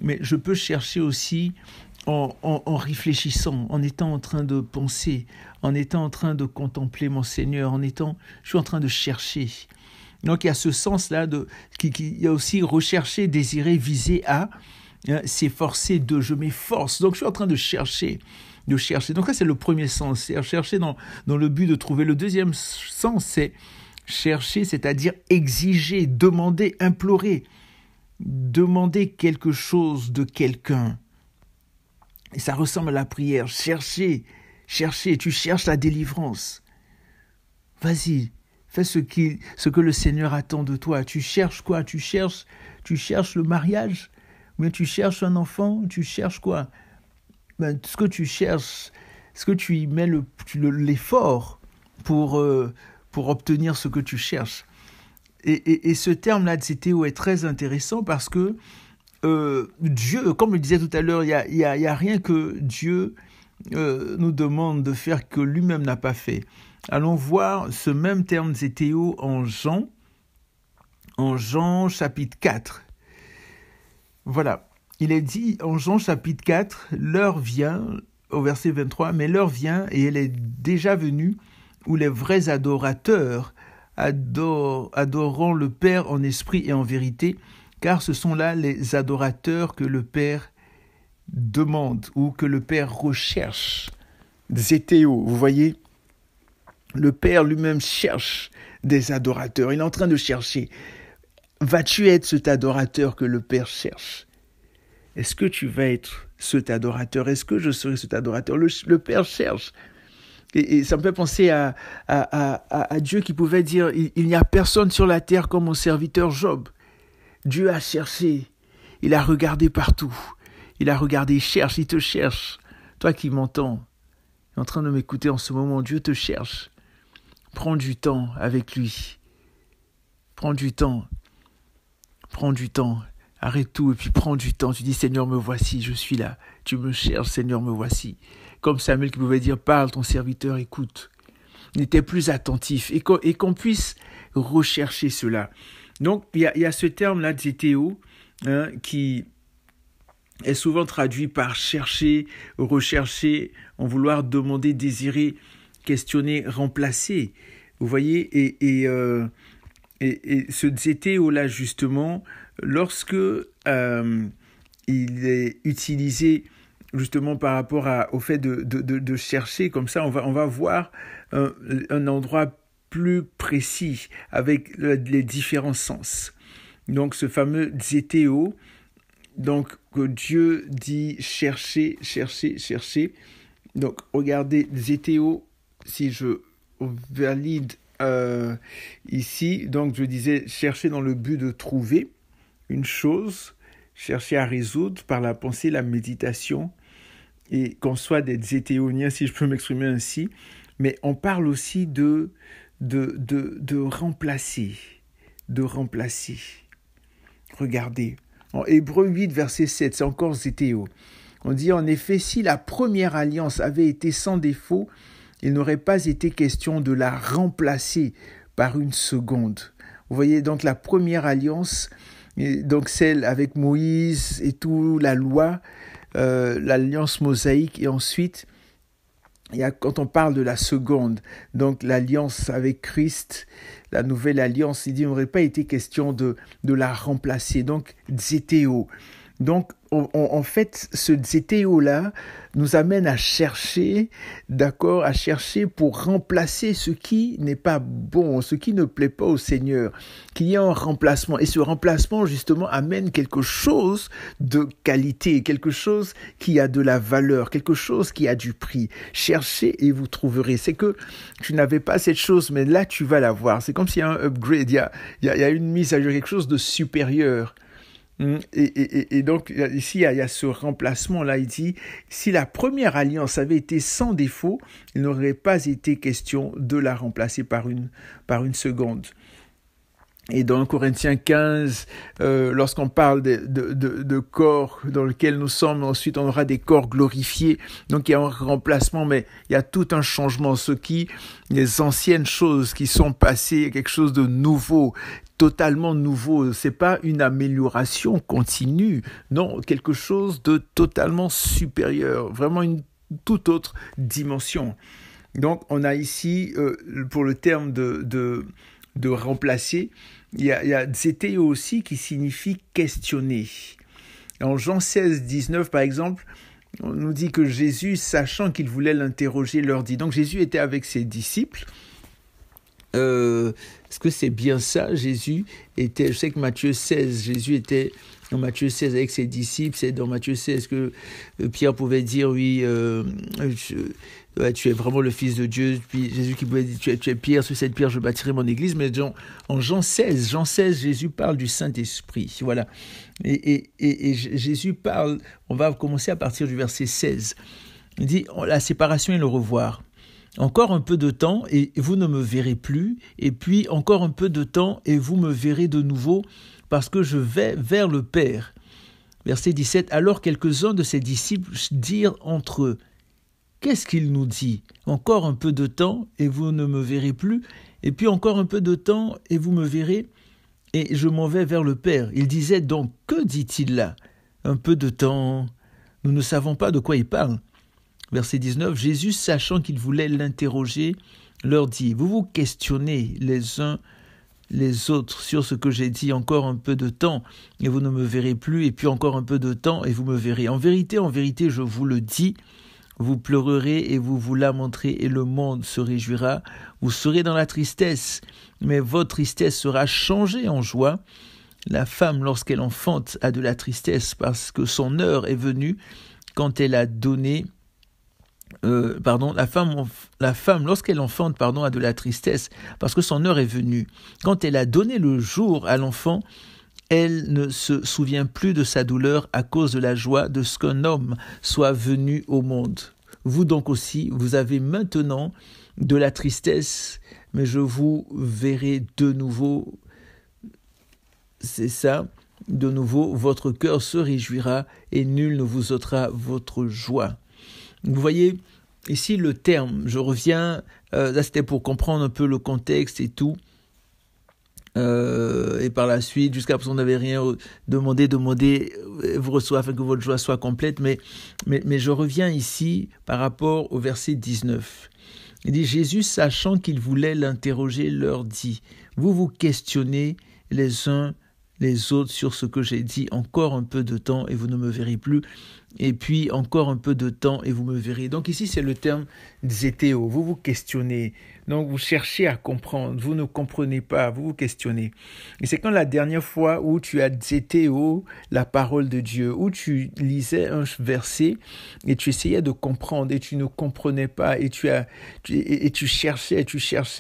mais je peux chercher aussi en réfléchissant, en étant en train de penser, en étant en train de contempler mon Seigneur, je suis en train de chercher. Donc il y a ce sens-là, il y a aussi rechercher, désirer, viser à, s'efforcer de, je m'efforce. Donc je suis en train de chercher. Donc ça c'est le premier sens, c'est chercher dans le but de trouver. Le deuxième sens, c'est chercher, c'est-à-dire exiger, demander, implorer, demander quelque chose de quelqu'un. Et ça ressemble à la prière. Chercher, tu cherches la délivrance. Vas-y, fais ce que le Seigneur attend de toi. Tu cherches quoi? Tu cherches le mariage? Ou bien tu cherches un enfant? Tu cherches quoi? Ce que tu cherches, ce que tu y mets l'effort pour obtenir ce que tu cherches. Et ce terme-là, tzétéo, est très intéressant parce que Dieu, comme je le disais tout à l'heure, il y a rien que Dieu nous demande de faire que lui-même n'a pas fait. Allons voir ce même terme tzétéo en Jean chapitre 4. Voilà. Il est dit en Jean chapitre 4, l'heure vient, au verset 23, mais l'heure vient et elle est déjà venue où les vrais adorateurs adoreront le Père en esprit et en vérité, car ce sont là les adorateurs que le Père demande ou que le Père recherche. Tzétéo, vous voyez, le Père lui-même cherche des adorateurs. Il est en train de chercher. Vas-tu être cet adorateur que le Père cherche? Est-ce que tu vas être cet adorateur? Est-ce que je serai cet adorateur? Le Père cherche. Et ça me fait penser à Dieu qui pouvait dire, il n'y a personne sur la terre comme mon serviteur Job. Dieu a cherché. Il a regardé partout. Il a regardé, il te cherche. Toi qui m'entends, en train de m'écouter en ce moment, Dieu te cherche. Prends du temps avec lui. Prends du temps. Arrête tout et puis prends du temps. Tu dis, Seigneur, me voici, je suis là. Tu me cherches, Seigneur, me voici. Comme Samuel qui pouvait dire, parle, ton serviteur écoute. Il était plus attentif et qu'on puisse rechercher cela. Donc, il y a ce terme-là, tzétéo, qui est souvent traduit par chercher, rechercher, en vouloir demander, désirer, questionner, remplacer. Vous voyez, et ce tzétéo-là, justement, lorsque il est utilisé justement par rapport au fait de chercher, comme ça, on va voir un endroit plus précis avec les différents sens. Donc, ce fameux tzétéo, donc, que Dieu dit chercher. Donc, regardez, tzétéo, si je valide ici, donc je disais chercher dans le but de trouver une chose, chercher à résoudre par la pensée, la méditation, et qu'on soit des tzétéoniens, si je peux m'exprimer ainsi, mais on parle aussi de remplacer, Regardez, en Hébreux 8, verset 7, c'est encore tzétéo. On dit en effet, si la première alliance avait été sans défaut, il n'aurait pas été question de la remplacer par une seconde. Vous voyez, donc la première alliance, donc celle avec Moïse et tout, la loi, l'alliance mosaïque, et ensuite, quand on parle de la seconde, donc l'alliance avec Christ, la nouvelle alliance, il dit, il n'aurait pas été question de la remplacer. Donc, tzétéo. Donc, en fait, ce tzétéo-là nous amène à chercher, pour remplacer ce qui n'est pas bon, ce qui ne plaît pas au Seigneur, qu'il y ait un remplacement. Et ce remplacement, justement, amène quelque chose de qualité, quelque chose qui a de la valeur, quelque chose qui a du prix. Cherchez et vous trouverez. C'est que tu n'avais pas cette chose, mais là, tu vas la voir. C'est comme s'il y a un upgrade, il y a une mise à jour, quelque chose de supérieur. Et donc, ici, il y a ce remplacement-là. Il dit, si la première alliance avait été sans défaut, il n'aurait pas été question de la remplacer par une seconde. Et dans Corinthiens 15, lorsqu'on parle de corps dans lequel nous sommes, ensuite on aura des corps glorifiés. Donc il y a un remplacement, mais il y a tout un changement. Les anciennes choses qui sont passées, quelque chose de nouveau, totalement nouveau. C'est pas une amélioration continue, non, quelque chose de totalement supérieur, vraiment une toute autre dimension. Donc on a ici, pour le terme de remplacer, il y a tzétéo aussi qui signifie questionner. En Jean 16, 19, par exemple, on nous dit que Jésus, sachant qu'il voulait l'interroger, leur dit. Donc Jésus était avec ses disciples. Est-ce que c'est bien ça? Jésus était, je sais que Matthieu 16, Jésus était dans Matthieu 16 avec ses disciples. C'est dans Matthieu 16 que Pierre pouvait dire, oui, tu es vraiment le Fils de Dieu. Puis Jésus qui pouvait dire, tu es Pierre, sur cette pierre je bâtirai mon église. Mais en Jean 16, Jésus parle du Saint-Esprit. Voilà. Et Jésus parle, on va commencer à partir du verset 16. Il dit, la séparation et le revoir. Encore un peu de temps et vous ne me verrez plus, et puis encore un peu de temps et vous me verrez de nouveau, parce que je vais vers le Père. Verset 17, alors quelques-uns de ses disciples dirent entre eux, qu'est-ce qu'il nous dit? Encore un peu de temps et vous ne me verrez plus, et puis encore un peu de temps et vous me verrez, et je m'en vais vers le Père. Il disait donc, que dit-il là? Un peu de temps, nous ne savons pas de quoi il parle. Verset 19, Jésus, sachant qu'il voulait l'interroger, leur dit, vous vous questionnez les uns les autres sur ce que j'ai dit, encore un peu de temps et vous ne me verrez plus, et puis encore un peu de temps et vous me verrez. En vérité, je vous le dis, vous pleurerez et vous vous lamenterez et le monde se réjouira. Vous serez dans la tristesse, mais votre tristesse sera changée en joie. La femme, lorsqu'elle enfante, a de la tristesse parce que son heure est venue quand elle a donné... la femme, lorsqu'elle enfante, a de la tristesse, parce que son heure est venue. Quand elle a donné le jour à l'enfant, elle ne se souvient plus de sa douleur à cause de la joie de ce qu'un homme soit venu au monde. Vous donc aussi, vous avez maintenant de la tristesse, mais je vous verrai de nouveau. C'est ça, de nouveau, votre cœur se réjouira et nul ne vous ôtera votre joie. Vous voyez, ici le terme, je reviens, là c'était pour comprendre un peu le contexte et tout, et par la suite, jusqu'à présent on n'avait rien demandé, vous recevez afin que votre joie soit complète, mais je reviens ici par rapport au verset 19. Il dit, Jésus, sachant qu'il voulait l'interroger, leur dit, vous vous questionnez les uns les autres sur ce que j'ai dit, encore un peu de temps et vous ne me verrez plus, et puis encore un peu de temps et vous me verrez. Donc ici c'est le terme zétéo, vous vous questionnez, donc vous cherchez à comprendre, vous ne comprenez pas, vous vous questionnez. Et c'est quand la dernière fois où tu as zétéo la parole de Dieu, où tu lisais un verset et tu essayais de comprendre et tu ne comprenais pas et tu cherchais,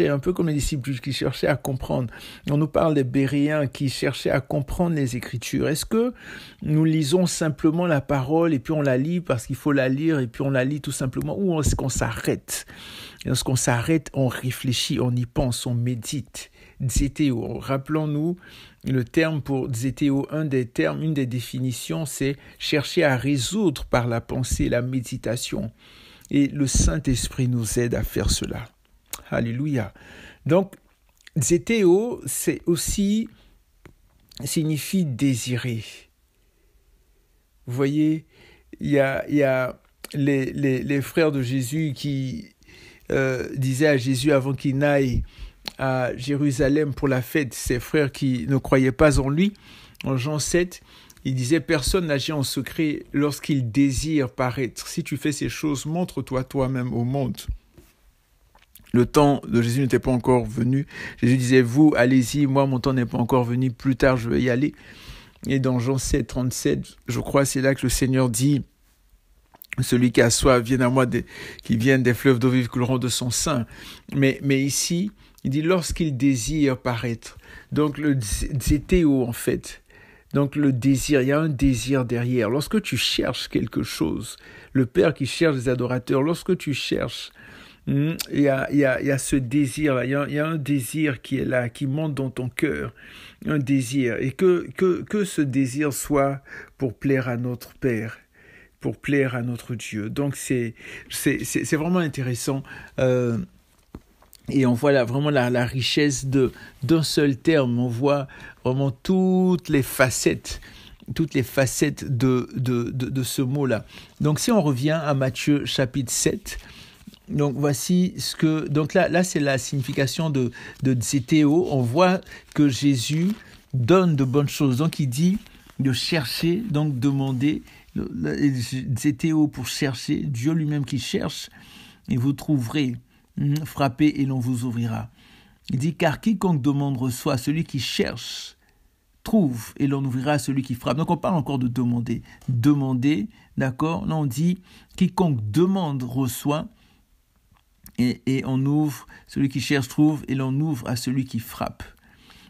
un peu comme les disciples qui cherchaient à comprendre. On nous parle des Béréens qui cherchaient à comprendre les Écritures. Est-ce que nous lisons simplement la parole et puis on la lit parce qu'il faut la lire et puis on la lit tout simplement, ou est-ce qu'on s'arrête? Et lorsqu'on s'arrête, on réfléchit, on y pense, on médite. Zétéo, rappelons-nous le terme pour zétéo, une des définitions, c'est chercher à résoudre par la pensée, la méditation. Et le Saint-Esprit nous aide à faire cela. Alléluia. Donc, zétéo, c'est aussi, signifie désirer. Vous voyez, il y a les frères de Jésus qui disaient à Jésus avant qu'il n'aille à Jérusalem pour la fête, ses frères qui ne croyaient pas en lui, en Jean 7, il disait, personne n'agit en secret lorsqu'il désire paraître. Si tu fais ces choses, montre-toi toi-même au monde. Le temps de Jésus n'était pas encore venu. Jésus disait, vous, allez-y, moi, mon temps n'est pas encore venu, plus tard, je vais y aller. Et dans Jean 7, 37, je crois, c'est là que le Seigneur dit, celui qui a soif, vienne à moi, qui viennent des fleuves d'eau vive couleront de son sein. Mais ici, il dit, lorsqu'il désire paraître. Donc, le zétéo, en fait. Donc, le désir, il y a un désir derrière. Lorsque tu cherches quelque chose, le Père qui cherche des adorateurs, lorsque tu cherches, il y a ce désir-là, il y a un désir qui est là, qui monte dans ton cœur, un désir, et que ce désir soit pour plaire à notre Père, pour plaire à notre Dieu. Donc c'est vraiment intéressant, et on voit là vraiment la richesse d'un seul terme, on voit vraiment toutes les facettes de ce mot-là. Donc si on revient à Matthieu chapitre 7, donc voici ce que, donc là c'est la signification de zétéo. On voit que Jésus donne de bonnes choses. Donc il dit, de chercher, donc demander. C'est Théo pour chercher, Dieu lui-même qui cherche, et vous trouverez. Frappez et l'on vous ouvrira. Il dit, car quiconque demande reçoit, celui qui cherche trouve et l'on ouvrira à celui qui frappe. Donc on parle encore de demander. Demander, d'accord? Là on dit, quiconque demande reçoit et on ouvre, celui qui cherche trouve et l'on ouvre à celui qui frappe.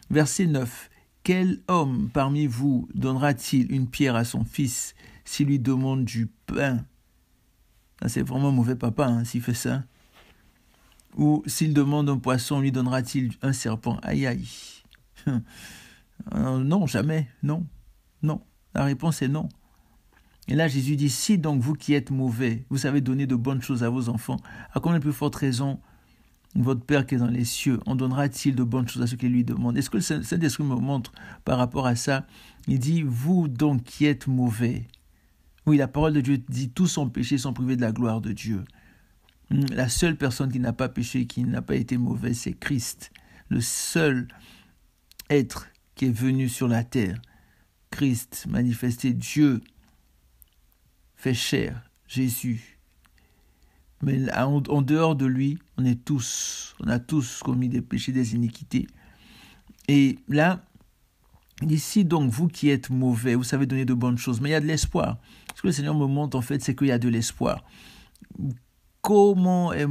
Verset 9. Quel homme parmi vous donnera-t-il une pierre à son fils s'il lui demande du pain? Ça, c'est vraiment mauvais papa s'il fait ça. Ou s'il demande un poisson, lui donnera-t-il un serpent? Aïe aïe. Non, jamais. Non. La réponse est non. Et là, Jésus dit, si donc vous qui êtes mauvais, vous savez donner de bonnes choses à vos enfants, à combien de plus forte raison votre Père qui est dans les cieux en donnera-t-il de bonnes choses à ceux qui lui demandent? Est-ce que le Saint-Esprit me montre par rapport à ça? Il dit, vous donc qui êtes mauvais. Oui, la parole de Dieu dit, tous sont péchés, sont privés de la gloire de Dieu. La seule personne qui n'a pas péché, qui n'a pas été mauvaise, c'est Christ. Le seul être qui est venu sur la terre. Christ, manifesté, Dieu, fait chair, Jésus. Mais en dehors de lui, on a tous commis des péchés, des iniquités. Et là, ici donc, vous qui êtes mauvais, vous savez donner de bonnes choses, mais il y a de l'espoir. Ce que le Seigneur me montre en fait, c'est qu'il y a de l'espoir. Comment est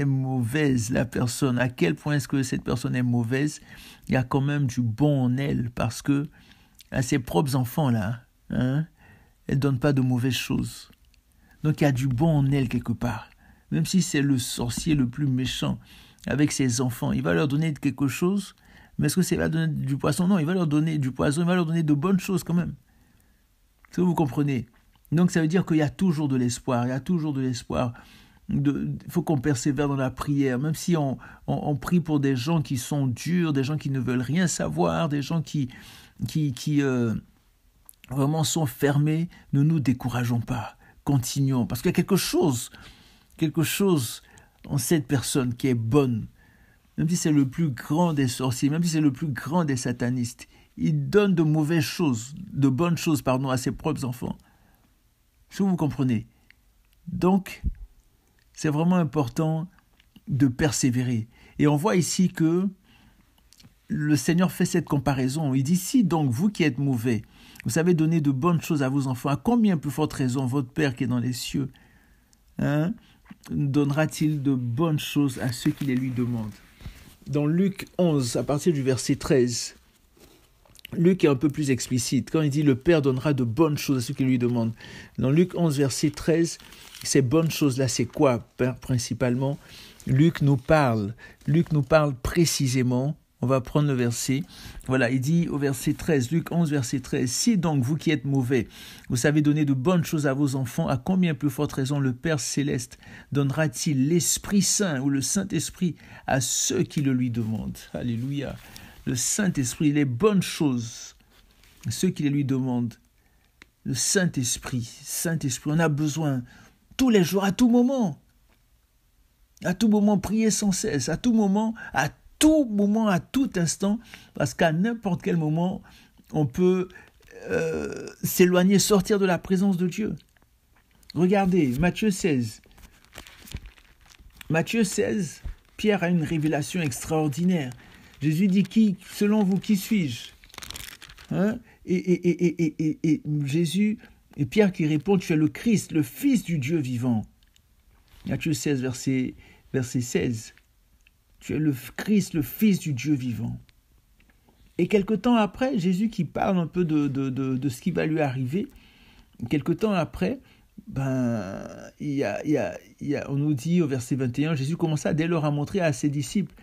mauvaise la personne? À quel point est-ce que cette personne est mauvaise? Il y a quand même du bon en elle, parce que à ses propres enfants là, elle ne donne pas de mauvaises choses. Donc il y a du bon en elle quelque part. Même si c'est le sorcier le plus méchant avec ses enfants, il va leur donner quelque chose, mais est-ce que c'est va donner du poisson? Non, il va leur donner du poison, il va leur donner de bonnes choses quand même. Est-ce que vous comprenez? Donc ça veut dire qu'il y a toujours de l'espoir, Il faut qu'on persévère dans la prière, même si on prie pour des gens qui sont durs, des gens qui ne veulent rien savoir, des gens qui vraiment sont fermés. Ne nous décourageons pas, continuons, parce qu'il y a quelque chose en cette personne qui est bonne. Même si c'est le plus grand des sorciers, même si c'est le plus grand des satanistes, il donne de bonnes choses, à ses propres enfants. Est-ce que vous comprenez? Donc, c'est vraiment important de persévérer. Et on voit ici que le Seigneur fait cette comparaison. Il dit, si donc vous qui êtes mauvais, vous savez donner de bonnes choses à vos enfants, à combien plus forte raison votre Père qui est dans les cieux donnera-t-il de bonnes choses à ceux qui les lui demandent? Dans Luc 11, à partir du verset 13, Luc est un peu plus explicite. Quand il dit « Le Père donnera de bonnes choses à ceux qui lui demandent ». Dans Luc 11, verset 13, ces bonnes choses-là, c'est quoi principalement? Luc nous parle précisément. On va prendre le verset. Voilà, il dit au verset 13, Luc 11, verset 13, « Si donc vous qui êtes mauvais, vous savez donner de bonnes choses à vos enfants, à combien plus forte raison le Père Céleste donnera-t-il l'Esprit Saint ou le Saint-Esprit à ceux qui le lui demandent ?» Alléluia. Le Saint-Esprit, les bonnes choses, ceux qui les lui demandent. Le Saint-Esprit, on a besoin tous les jours, à tout moment, prier sans cesse, à tout moment, à tout instant, parce qu'à n'importe quel moment, on peut s'éloigner, sortir de la présence de Dieu. Regardez, Matthieu 16, Pierre a une révélation extraordinaire. Jésus dit, selon vous, qui suis-je? Et Jésus, et Pierre qui répond, tu es le Christ, le Fils du Dieu vivant. Matthieu 16, verset 16. Tu es le Christ, le Fils du Dieu vivant. Et quelque temps après, Jésus qui parle un peu de ce qui va lui arriver, quelque temps après, on nous dit au verset 21, Jésus commença dès lors à montrer à ses disciples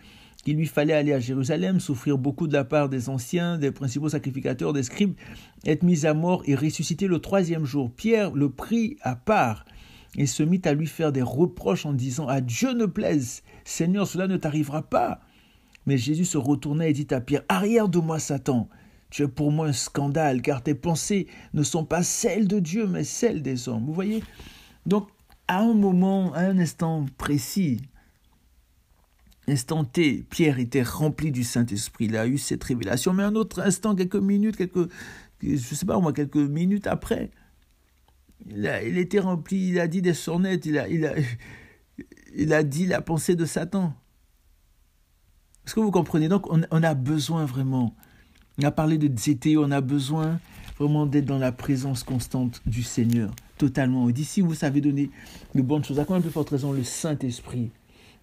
qu'il lui fallait aller à Jérusalem, souffrir beaucoup de la part des anciens, des principaux sacrificateurs, des scribes, être mis à mort et ressusciter le 3e jour. Pierre le prit à part et se mit à lui faire des reproches en disant « À Dieu ne plaise, Seigneur, cela ne t'arrivera pas. » Mais Jésus se retourna et dit à Pierre « Arrière de moi, Satan, tu es pour moi un scandale, car tes pensées ne sont pas celles de Dieu, mais celles des hommes. » Vous voyez? Donc, à un instant précis, instant T, Pierre était rempli du Saint-Esprit. Il a eu cette révélation, mais à un autre instant, quelques minutes, je ne sais pas moi, quelques minutes après, il était rempli, il a dit des sornettes, il a dit la pensée de Satan. Est-ce que vous comprenez? Donc, on a besoin vraiment, on a parlé de Zétéo, on a besoin vraiment d'être dans la présence constante du Seigneur, totalement. Et d'ici, vous savez donner de bonnes choses. À quoi on peut faire raison? Le Saint-Esprit.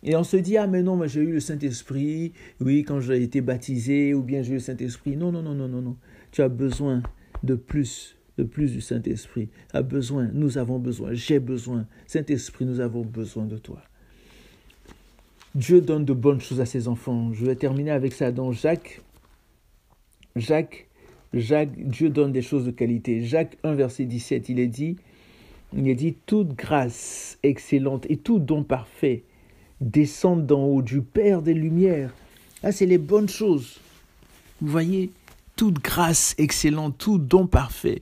Et on se dit, ah mais non, mais j'ai eu le Saint-Esprit, oui, quand j'ai été baptisé, ou bien j'ai eu le Saint-Esprit. Non. Tu as besoin de plus du Saint-Esprit. Tu as besoin, nous avons besoin, j'ai besoin. Saint-Esprit, nous avons besoin de toi. Dieu donne de bonnes choses à ses enfants. Je vais terminer avec ça dans Jacques, Dieu donne des choses de qualité. Jacques 1, verset 17, il est dit, toute grâce excellente et tout don parfait descendent d'en haut du Père des Lumières. Là, c'est les bonnes choses. Vous voyez, toute grâce excellente, tout don parfait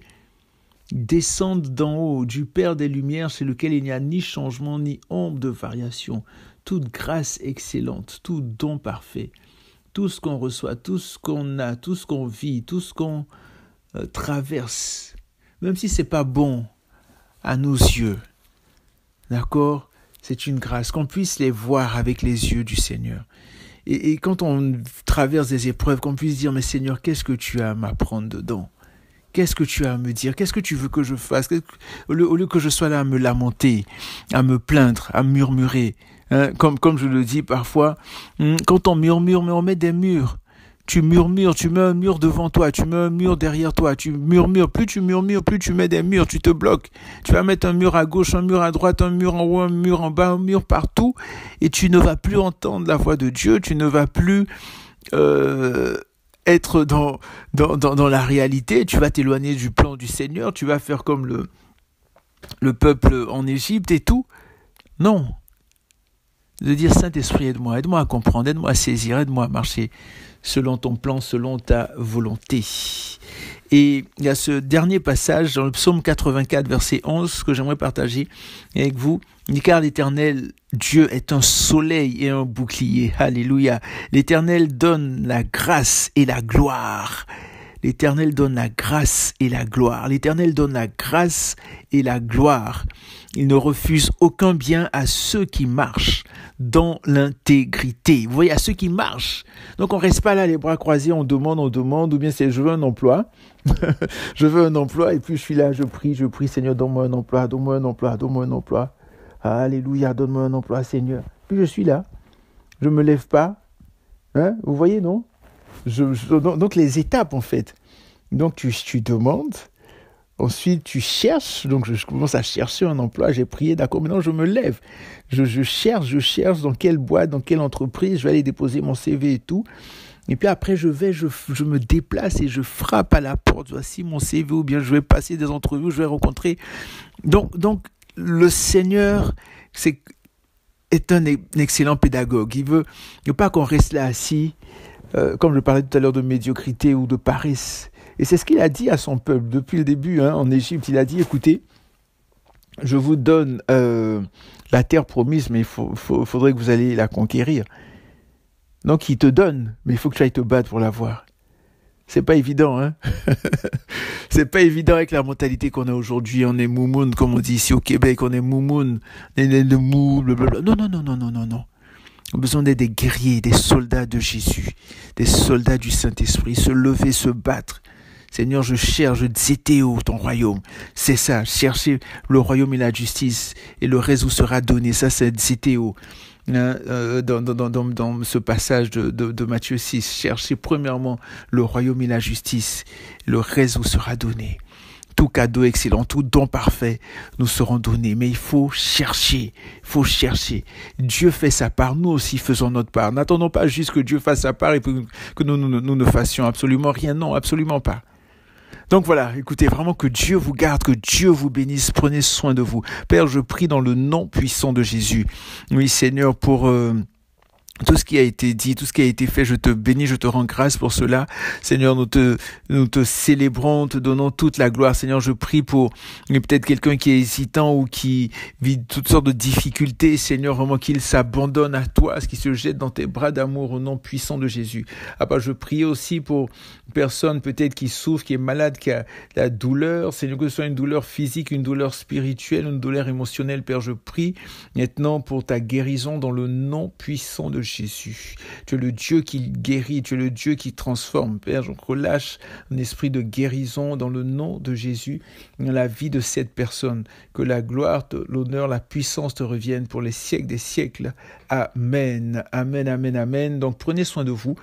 descendent d'en haut du Père des Lumières, chez lequel il n'y a ni changement ni ombre de variation. Toute grâce excellente, tout don parfait, tout ce qu'on reçoit, tout ce qu'on a, tout ce qu'on vit, tout ce qu'on traverse, même si c'est pas bon à nos yeux, d'accord, c'est une grâce, qu'on puisse les voir avec les yeux du Seigneur. Et quand on traverse des épreuves, qu'on puisse dire, mais Seigneur, qu'est-ce que tu as à m'apprendre dedans? Qu'est-ce que tu as à me dire? Qu'est-ce que tu veux que je fasse? Au lieu que je sois là à me lamenter, à me plaindre, à murmurer, hein, comme je le dis parfois, quand on murmure, mais on met des murs. Tu murmures, tu mets un mur devant toi, tu mets un mur derrière toi, tu murmures, plus tu mets des murs, tu te bloques. Tu vas mettre un mur à gauche, un mur à droite, un mur en haut, un mur en bas, un mur partout, et tu ne vas plus entendre la voix de Dieu, tu ne vas plus être dans la réalité, tu vas t'éloigner du plan du Seigneur, tu vas faire comme le peuple en Égypte et tout. Non. De dire, Saint-Esprit, aide-moi à comprendre, aide-moi à saisir, aide-moi à marcher selon ton plan, selon ta volonté. Et il y a ce dernier passage dans le psaume 84, verset 11, que j'aimerais partager avec vous. Il dit, car l'Éternel, Dieu est un soleil et un bouclier. Alléluia. L'Éternel donne la grâce et la gloire. L'Éternel donne la grâce et la gloire. L'Éternel donne la grâce et la gloire. Il ne refuse aucun bien à ceux qui marchent dans l'intégrité. Vous voyez, à ceux qui marchent. Donc on reste pas là les bras croisés, on demande, ou bien c'est je veux un emploi. Je veux un emploi et puis je suis là, je prie, Seigneur, donne-moi un emploi. Alléluia, donne-moi un emploi, Seigneur. Puis je suis là, je me lève pas. Hein, vous voyez, non? Donc les étapes en fait. Donc tu demandes, ensuite tu cherches, donc je commence à chercher un emploi, j'ai prié, d'accord, maintenant je me lève, je cherche dans quelle boîte, dans quelle entreprise, je vais aller déposer mon CV et tout, et puis après je me déplace et je frappe à la porte, voici mon CV, ou bien je vais passer des entrevues, je vais rencontrer, donc le Seigneur est un excellent pédagogue, il veut pas qu'on reste là assis, comme je parlais tout à l'heure de médiocrité ou de paresse. Et c'est ce qu'il a dit à son peuple depuis le début, en Égypte. Il a dit, écoutez, je vous donne la terre promise, mais il faudrait que vous alliez la conquérir. Donc il te donne, mais il faut que tu ailles te battre pour l'avoir. C'est pas évident, hein. C'est pas évident avec la mentalité qu'on a aujourd'hui. On est moumoun, comme on dit ici au Québec, on est moumoun, on est mou, blablabla. Non. On a besoin d'être des guerriers, des soldats de Jésus, des soldats du Saint-Esprit, se lever, se battre. Seigneur, je cherche, Zétéo, ton royaume. C'est ça, chercher le royaume et la justice, et le reste vous sera donné. Ça, c'est Zétéo. Dans ce passage de Matthieu 6, cherchez premièrement le royaume et la justice, le reste vous sera donné. Tout cadeau excellent, tout don parfait nous seront donnés. Mais il faut chercher. Dieu fait sa part, nous aussi faisons notre part. N'attendons pas juste que Dieu fasse sa part et que nous ne fassions absolument rien. Non, absolument pas. Donc voilà, écoutez, vraiment que Dieu vous garde, que Dieu vous bénisse, prenez soin de vous. Père, je prie dans le nom puissant de Jésus. Oui, Seigneur, pour tout ce qui a été dit, tout ce qui a été fait, je te bénis, je te rends grâce pour cela. Seigneur, nous te célébrons, te donnons toute la gloire. Seigneur, je prie pour peut-être quelqu'un qui est hésitant ou qui vit toutes sortes de difficultés. Seigneur, vraiment qu'il s'abandonne à toi, qu'il se jette dans tes bras d'amour au nom puissant de Jésus. Papa, je prie aussi pour une personne peut-être qui souffre, qui est malade, qui a la douleur. Seigneur, que ce soit une douleur physique, une douleur spirituelle, une douleur émotionnelle. Père, je prie maintenant pour ta guérison dans le nom puissant de Jésus. Tu es le Dieu qui guérit, tu es le Dieu qui transforme. Père, je relâche un esprit de guérison dans le nom de Jésus, dans la vie de cette personne. Que la gloire, l'honneur, la puissance te reviennent pour les siècles des siècles. Amen, amen, amen, amen. Donc prenez soin de vous.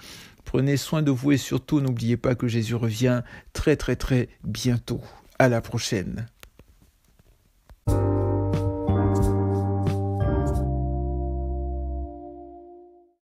Prenez soin de vous et surtout n'oubliez pas que Jésus revient très très très bientôt. À la prochaine.